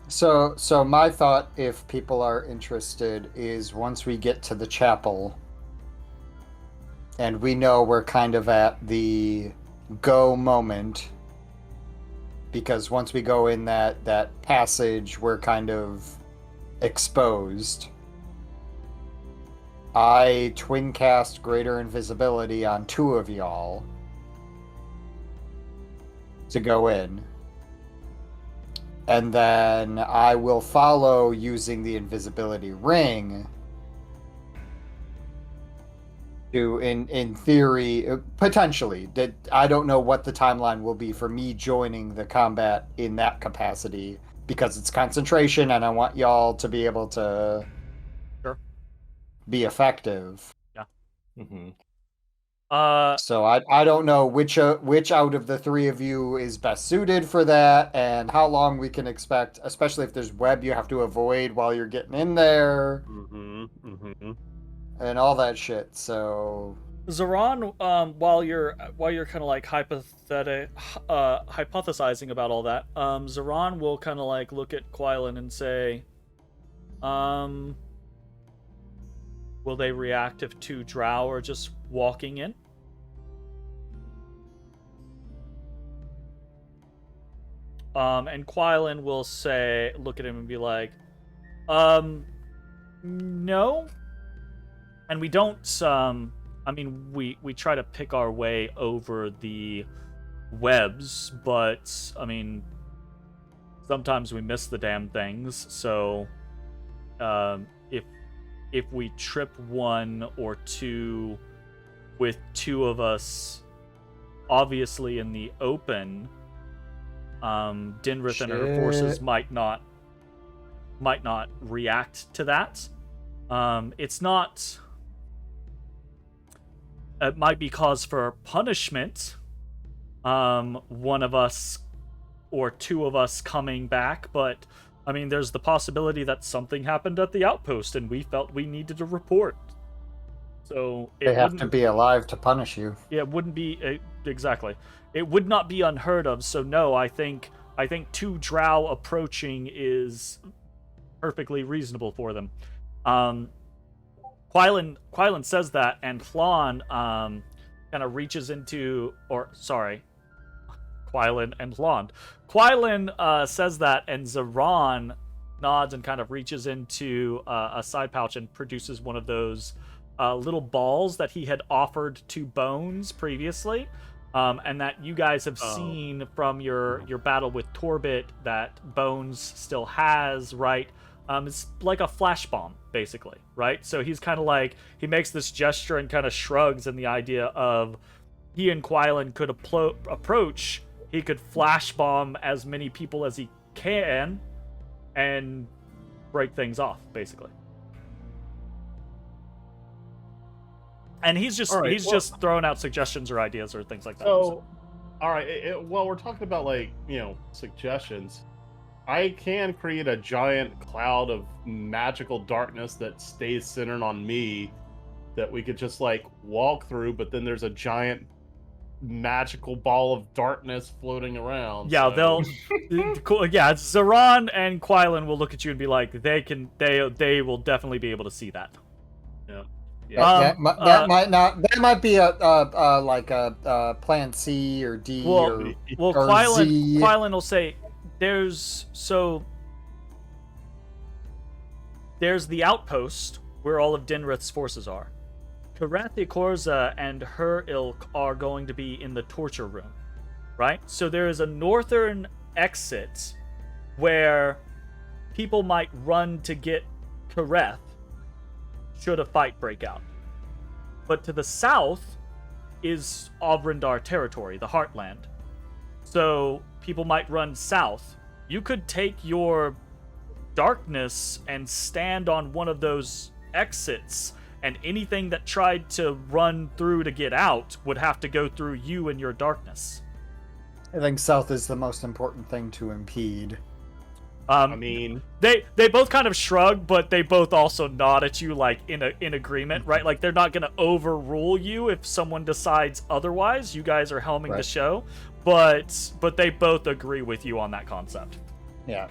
So my thought, if people are interested, is once we get to the chapel and we know we're kind of at the go moment, because once we go in that passage, we're kind of exposed. I twin cast greater invisibility on 2 of y'all to go in. And then I will follow using the invisibility ring to, in theory, potentially. I don't know what the timeline will be for me joining the combat in that capacity, because it's concentration and I want y'all to be able to Sure. be effective. Yeah. Mm-hmm. So I don't know which out of the three of you is best suited for that, and how long we can expect, especially if there's web you have to avoid while you're getting in there, and all that shit. So Zoran, while you're kind of like hypothesizing about all that, Zoran will kind of like look at Quillen and say, will they react if two drow are just walking in? And Quillen will say, look at him and be like, no. And we don't, I mean, we try to pick our way over the webs, but, I mean, sometimes we miss the damn things, so, if we trip one or two with two of us obviously in the open, Dinrith and her forces might not react to that. It's not... It might be cause for punishment. One of us or two of us coming back, but I mean, there's the possibility that something happened at the outpost and we felt we needed to report. So they have to be alive to punish you. Yeah, it wouldn't be exactly. It would not be unheard of. So no, I think two drow approaching is perfectly reasonable for them. Quillen says that, and Flan kind of reaches into, Quillen and Flan. Quillen says that, and Zoran nods and kind of reaches into a side pouch and produces one of those little balls that he had offered to Bones previously, and that you guys have seen from your battle with Torbit that Bones still has, right? It's like a flash bomb, basically, right? So he's kind of like, he makes this gesture and kind of shrugs, and the idea of he and Quillen could approach, he could flash bomb as many people as he can and break things off, basically. And he's just just throwing out suggestions or ideas or things like that. So, all right. Well, we're talking about suggestions. I can create a giant cloud of magical darkness that stays centered on me that we could just walk through, but then there's a giant magical ball of darkness floating around. Yeah, so. Cool. Yeah, Zoran and Quillen will look at you and be like, they will definitely be able to see that. Yeah. That might be a plan C or D or Z. Quillen will say, there's the outpost where all of Dinrith's forces are. Karathi Korza and her ilk are going to be in the torture room, right? So there is a northern exit where people might run to get Kareth should a fight break out. But to the south is Ovrindar territory, the Heartland. So people might run south. You could take your darkness and stand on one of those exits, and anything that tried to run through to get out would have to go through you and your darkness. I think south is the most important thing to impede. I mean, they both kind of shrug, but they both also nod at you in agreement, right? Like they're not going to overrule you if someone decides otherwise. You guys are helming the show, but they both agree with you on that concept. Yeah.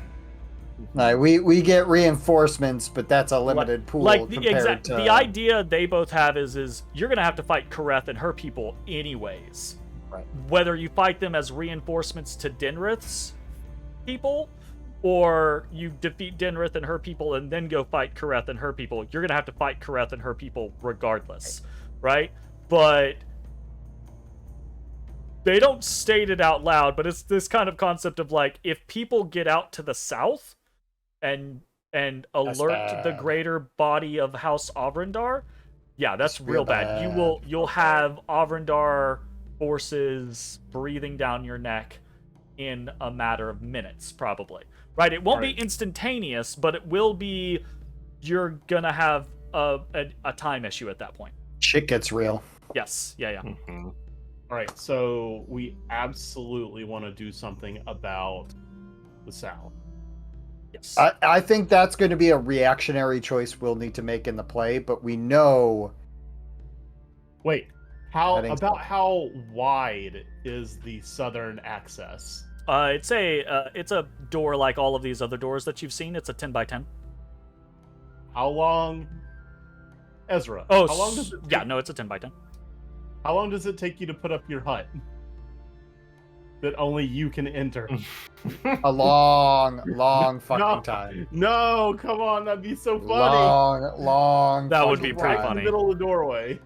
We get reinforcements, but that's a limited pool. The idea they both have is you're going to have to fight Kareth and her people anyways. Right. Whether you fight them as reinforcements to Dinrith's people, or you defeat Dinrith and her people and then go fight Kareth and her people, you're going to have to fight Kareth and her people regardless, right? But they don't state it out loud, but it's this kind of concept of if people get out to the south and alert the greater body of House Ovrindar, yeah, that's real bad. You'll have Ovrindar forces breathing down your neck in a matter of minutes, probably. Right? It won't be instantaneous, but it will be. You're gonna have a time issue at that point. Shit gets real. Yes. Yeah. Mhm. All right, so we absolutely want to do something about the south. Yes. I think that's going to be a reactionary choice we'll need to make in the play, but we know. Wait, I think so. how wide is the southern access? It's a door like all of these other doors that you've seen. It's a 10 by 10. How long, Ezra? Oh, how long does it yeah, take- no, it's a 10 by 10. How long does it take you to put up your hut that only you can enter? A long fucking time. No, come on, that'd be so funny. Long. That would fucking be pretty Right in funny. the middle of the doorway.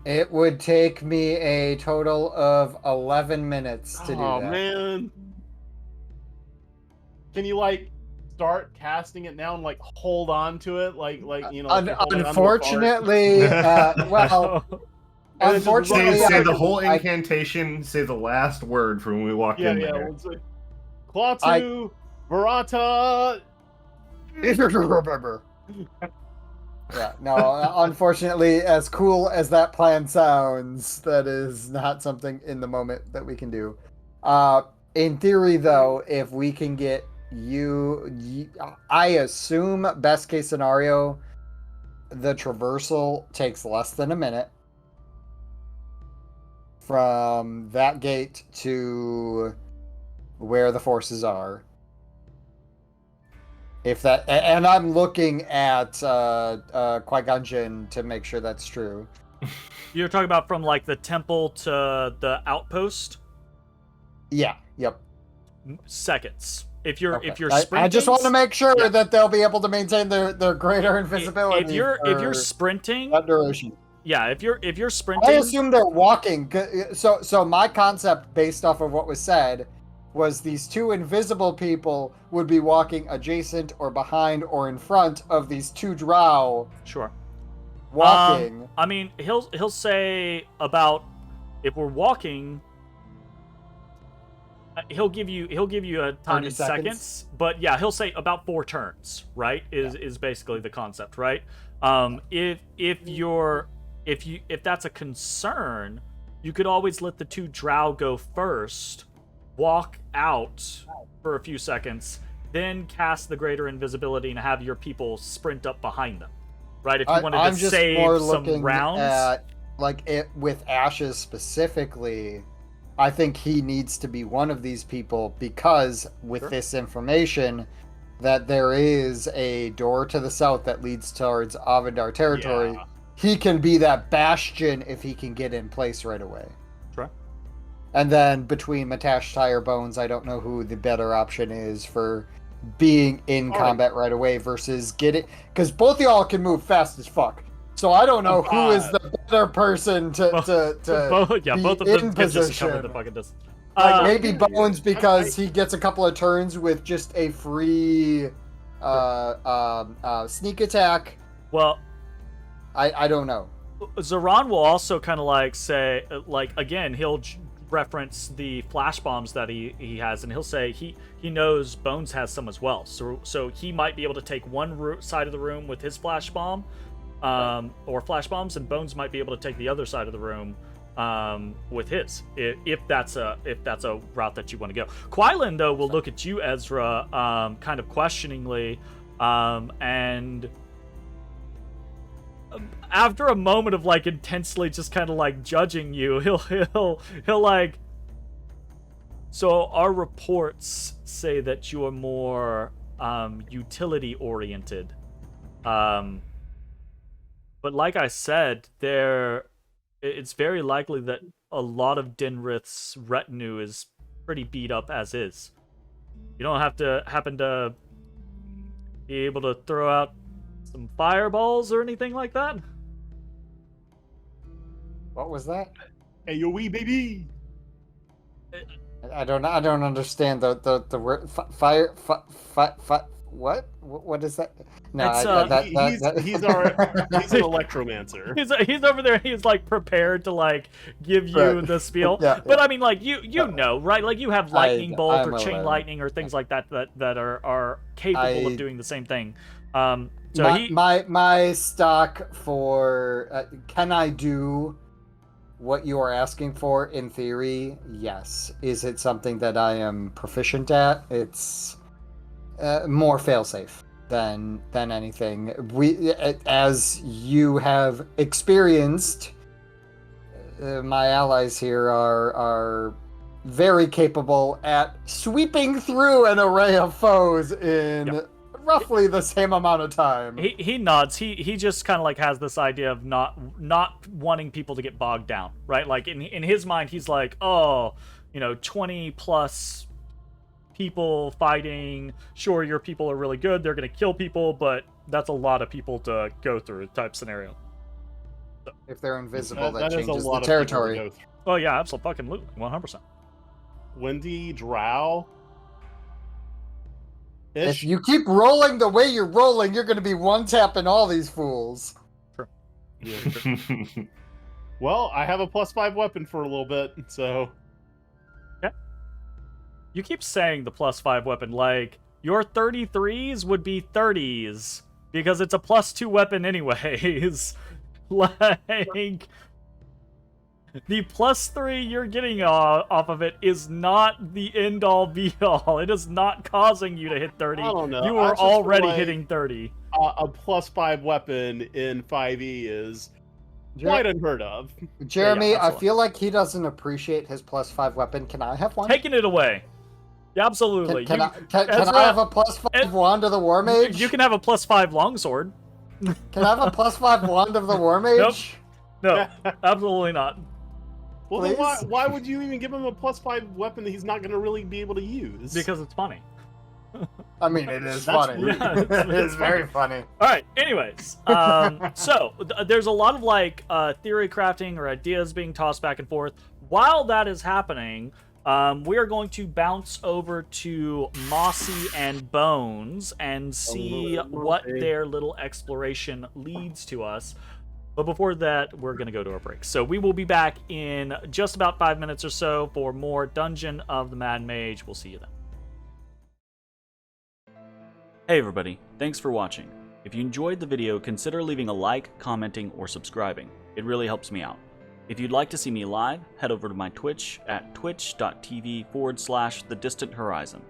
It would take me a total of 11 minutes to do Oh that. man. Can you like start casting it now and like hold on to it like you know like you're holding onto a fart? Unfortunately, well, And then just unfortunately, Say run- the whole I- incantation. Say the last word from when we walk Yeah, in yeah. there. It's like Klaatu, Barata. Yeah, no, unfortunately, as cool as that plan sounds, that is not something in the moment that we can do. In theory, though, if we can get you, I assume best case scenario, the traversal takes less than a minute from that gate to where the forces are. If that, and I'm looking at Qui-Gon Jinn to make sure that's true. You're talking about from like the temple to the outpost? Yeah. Yep. Seconds. If you're Okay. sprinting, I just want to make sure Yeah. that they'll be able to maintain their greater invisibility. if you're for sprinting, that duration. yeah, if you're sprinting, I assume they're walking. So my concept, based off of what was said, was these two invisible people would be walking adjacent or behind or in front of these two drow sure. walking. I mean, he'll say about if we're walking. He'll give you a time 30 in seconds, but yeah, he'll say about 4 turns. Right? Is basically the concept, right? If that's a concern, you could always let the 2 drow go first, walk out for a few seconds, then cast the greater invisibility and have your people sprint up behind them. Right? If you wanted I'm to just save more some looking rounds. at, like, it with Ashes specifically. I think he needs to be one of these people because with Sure. this information that there is a door to the south that leads towards Avadar territory, Yeah. he can be that bastion if he can get in place right away. Sure. And then between Matashtai or Bones, I don't know who the better option is for being in All combat right away versus getting, because both of y'all can move fast as fuck. So I don't know who is the better person to Yeah, be both of in them can just cover position. the fucking distance. Like Uh, maybe Bones because I- he gets a couple of turns with just a free sneak attack. well, I don't know. Zoran will also kind of like say, like again, he'll reference the flash bombs that he has, and he'll say he knows Bones has some as well. So he might be able to take one side of the room with his flash bomb, or flash bombs, and Bones might be able to take the other side of the room with his, if that's a route that you want to go. Quailan though will look at you, Ezra, kind of questioningly, and after a moment of like intensely just kind of like judging you, he'll like, so our reports say that you are more utility oriented, but like I said, it's very likely that a lot of Dinrith's retinue is pretty beat up as is. You don't have to happen to be able to throw out some fireballs or anything like that? What was that? Hey, yo, wee baby. I don't understand the word fire. What is that? No, It's, He's an electromancer. He's over there. He's like prepared to like give you Right. the spiel. Yeah, But yeah. I mean, like you know, right? Like you have lightning bolt I'm or chain aware. lightning or things like that are capable I- of doing the same thing. So my stock for can I do what you are asking for? In theory, yes. Is it something that I am proficient at? It's more failsafe than anything. As you have experienced, my allies here are very capable at sweeping through an array of foes in roughly the same amount of time. He nods. He just kind of like has this idea of not wanting people to get bogged down, right? Like in his mind, he's like, oh, 20 plus people fighting. Sure, your people are really good. They're gonna kill people, but that's a lot of people to go through type scenario. If they're invisible, that is a changes lot the of people to territory. go through. Oh yeah, absolutely, 100%. Windy, drow. If you keep rolling the way you're rolling, you're going to be one-tapping all these fools. Yeah. Well, I have a +5 weapon for a little bit, so... Okay. You keep saying the +5 weapon, like, your 33s would be 30s, because it's a +2 weapon anyways. Like... The +3 you're getting off of it is not the end-all be-all. It is not causing you to hit 30. I don't know. You I are just feel already like hitting 30. A +5 weapon in 5e is quite unheard of. Jeremy, Yeah, I feel like he doesn't appreciate his +5 weapon. Can I have one? Taking it away. Yeah, absolutely. Can I Ezra, have a +5 wand of the War Mage? You can have a +5 longsword. Can I have a +5 wand of the War Mage? No, absolutely not. Well, then Please? why would you even give him a +5 weapon that he's not going to really be able to use? Because it's funny. I mean, it is That's funny. rude. Yeah, It's very funny. All right. Anyways, so there's a lot of like theory crafting or ideas being tossed back and forth. While that is happening, we are going to bounce over to Mossy and Bones and see what their little exploration leads to us. But before that, we're going to go to a break. So we will be back in just about 5 minutes or so for more Dungeon of the Mad Mage. We'll see you then. Hey everybody, thanks for watching. If you enjoyed the video, consider leaving a like, commenting, or subscribing. It really helps me out. If you'd like to see me live, head over to my Twitch at twitch.tv/thedistanthorizon.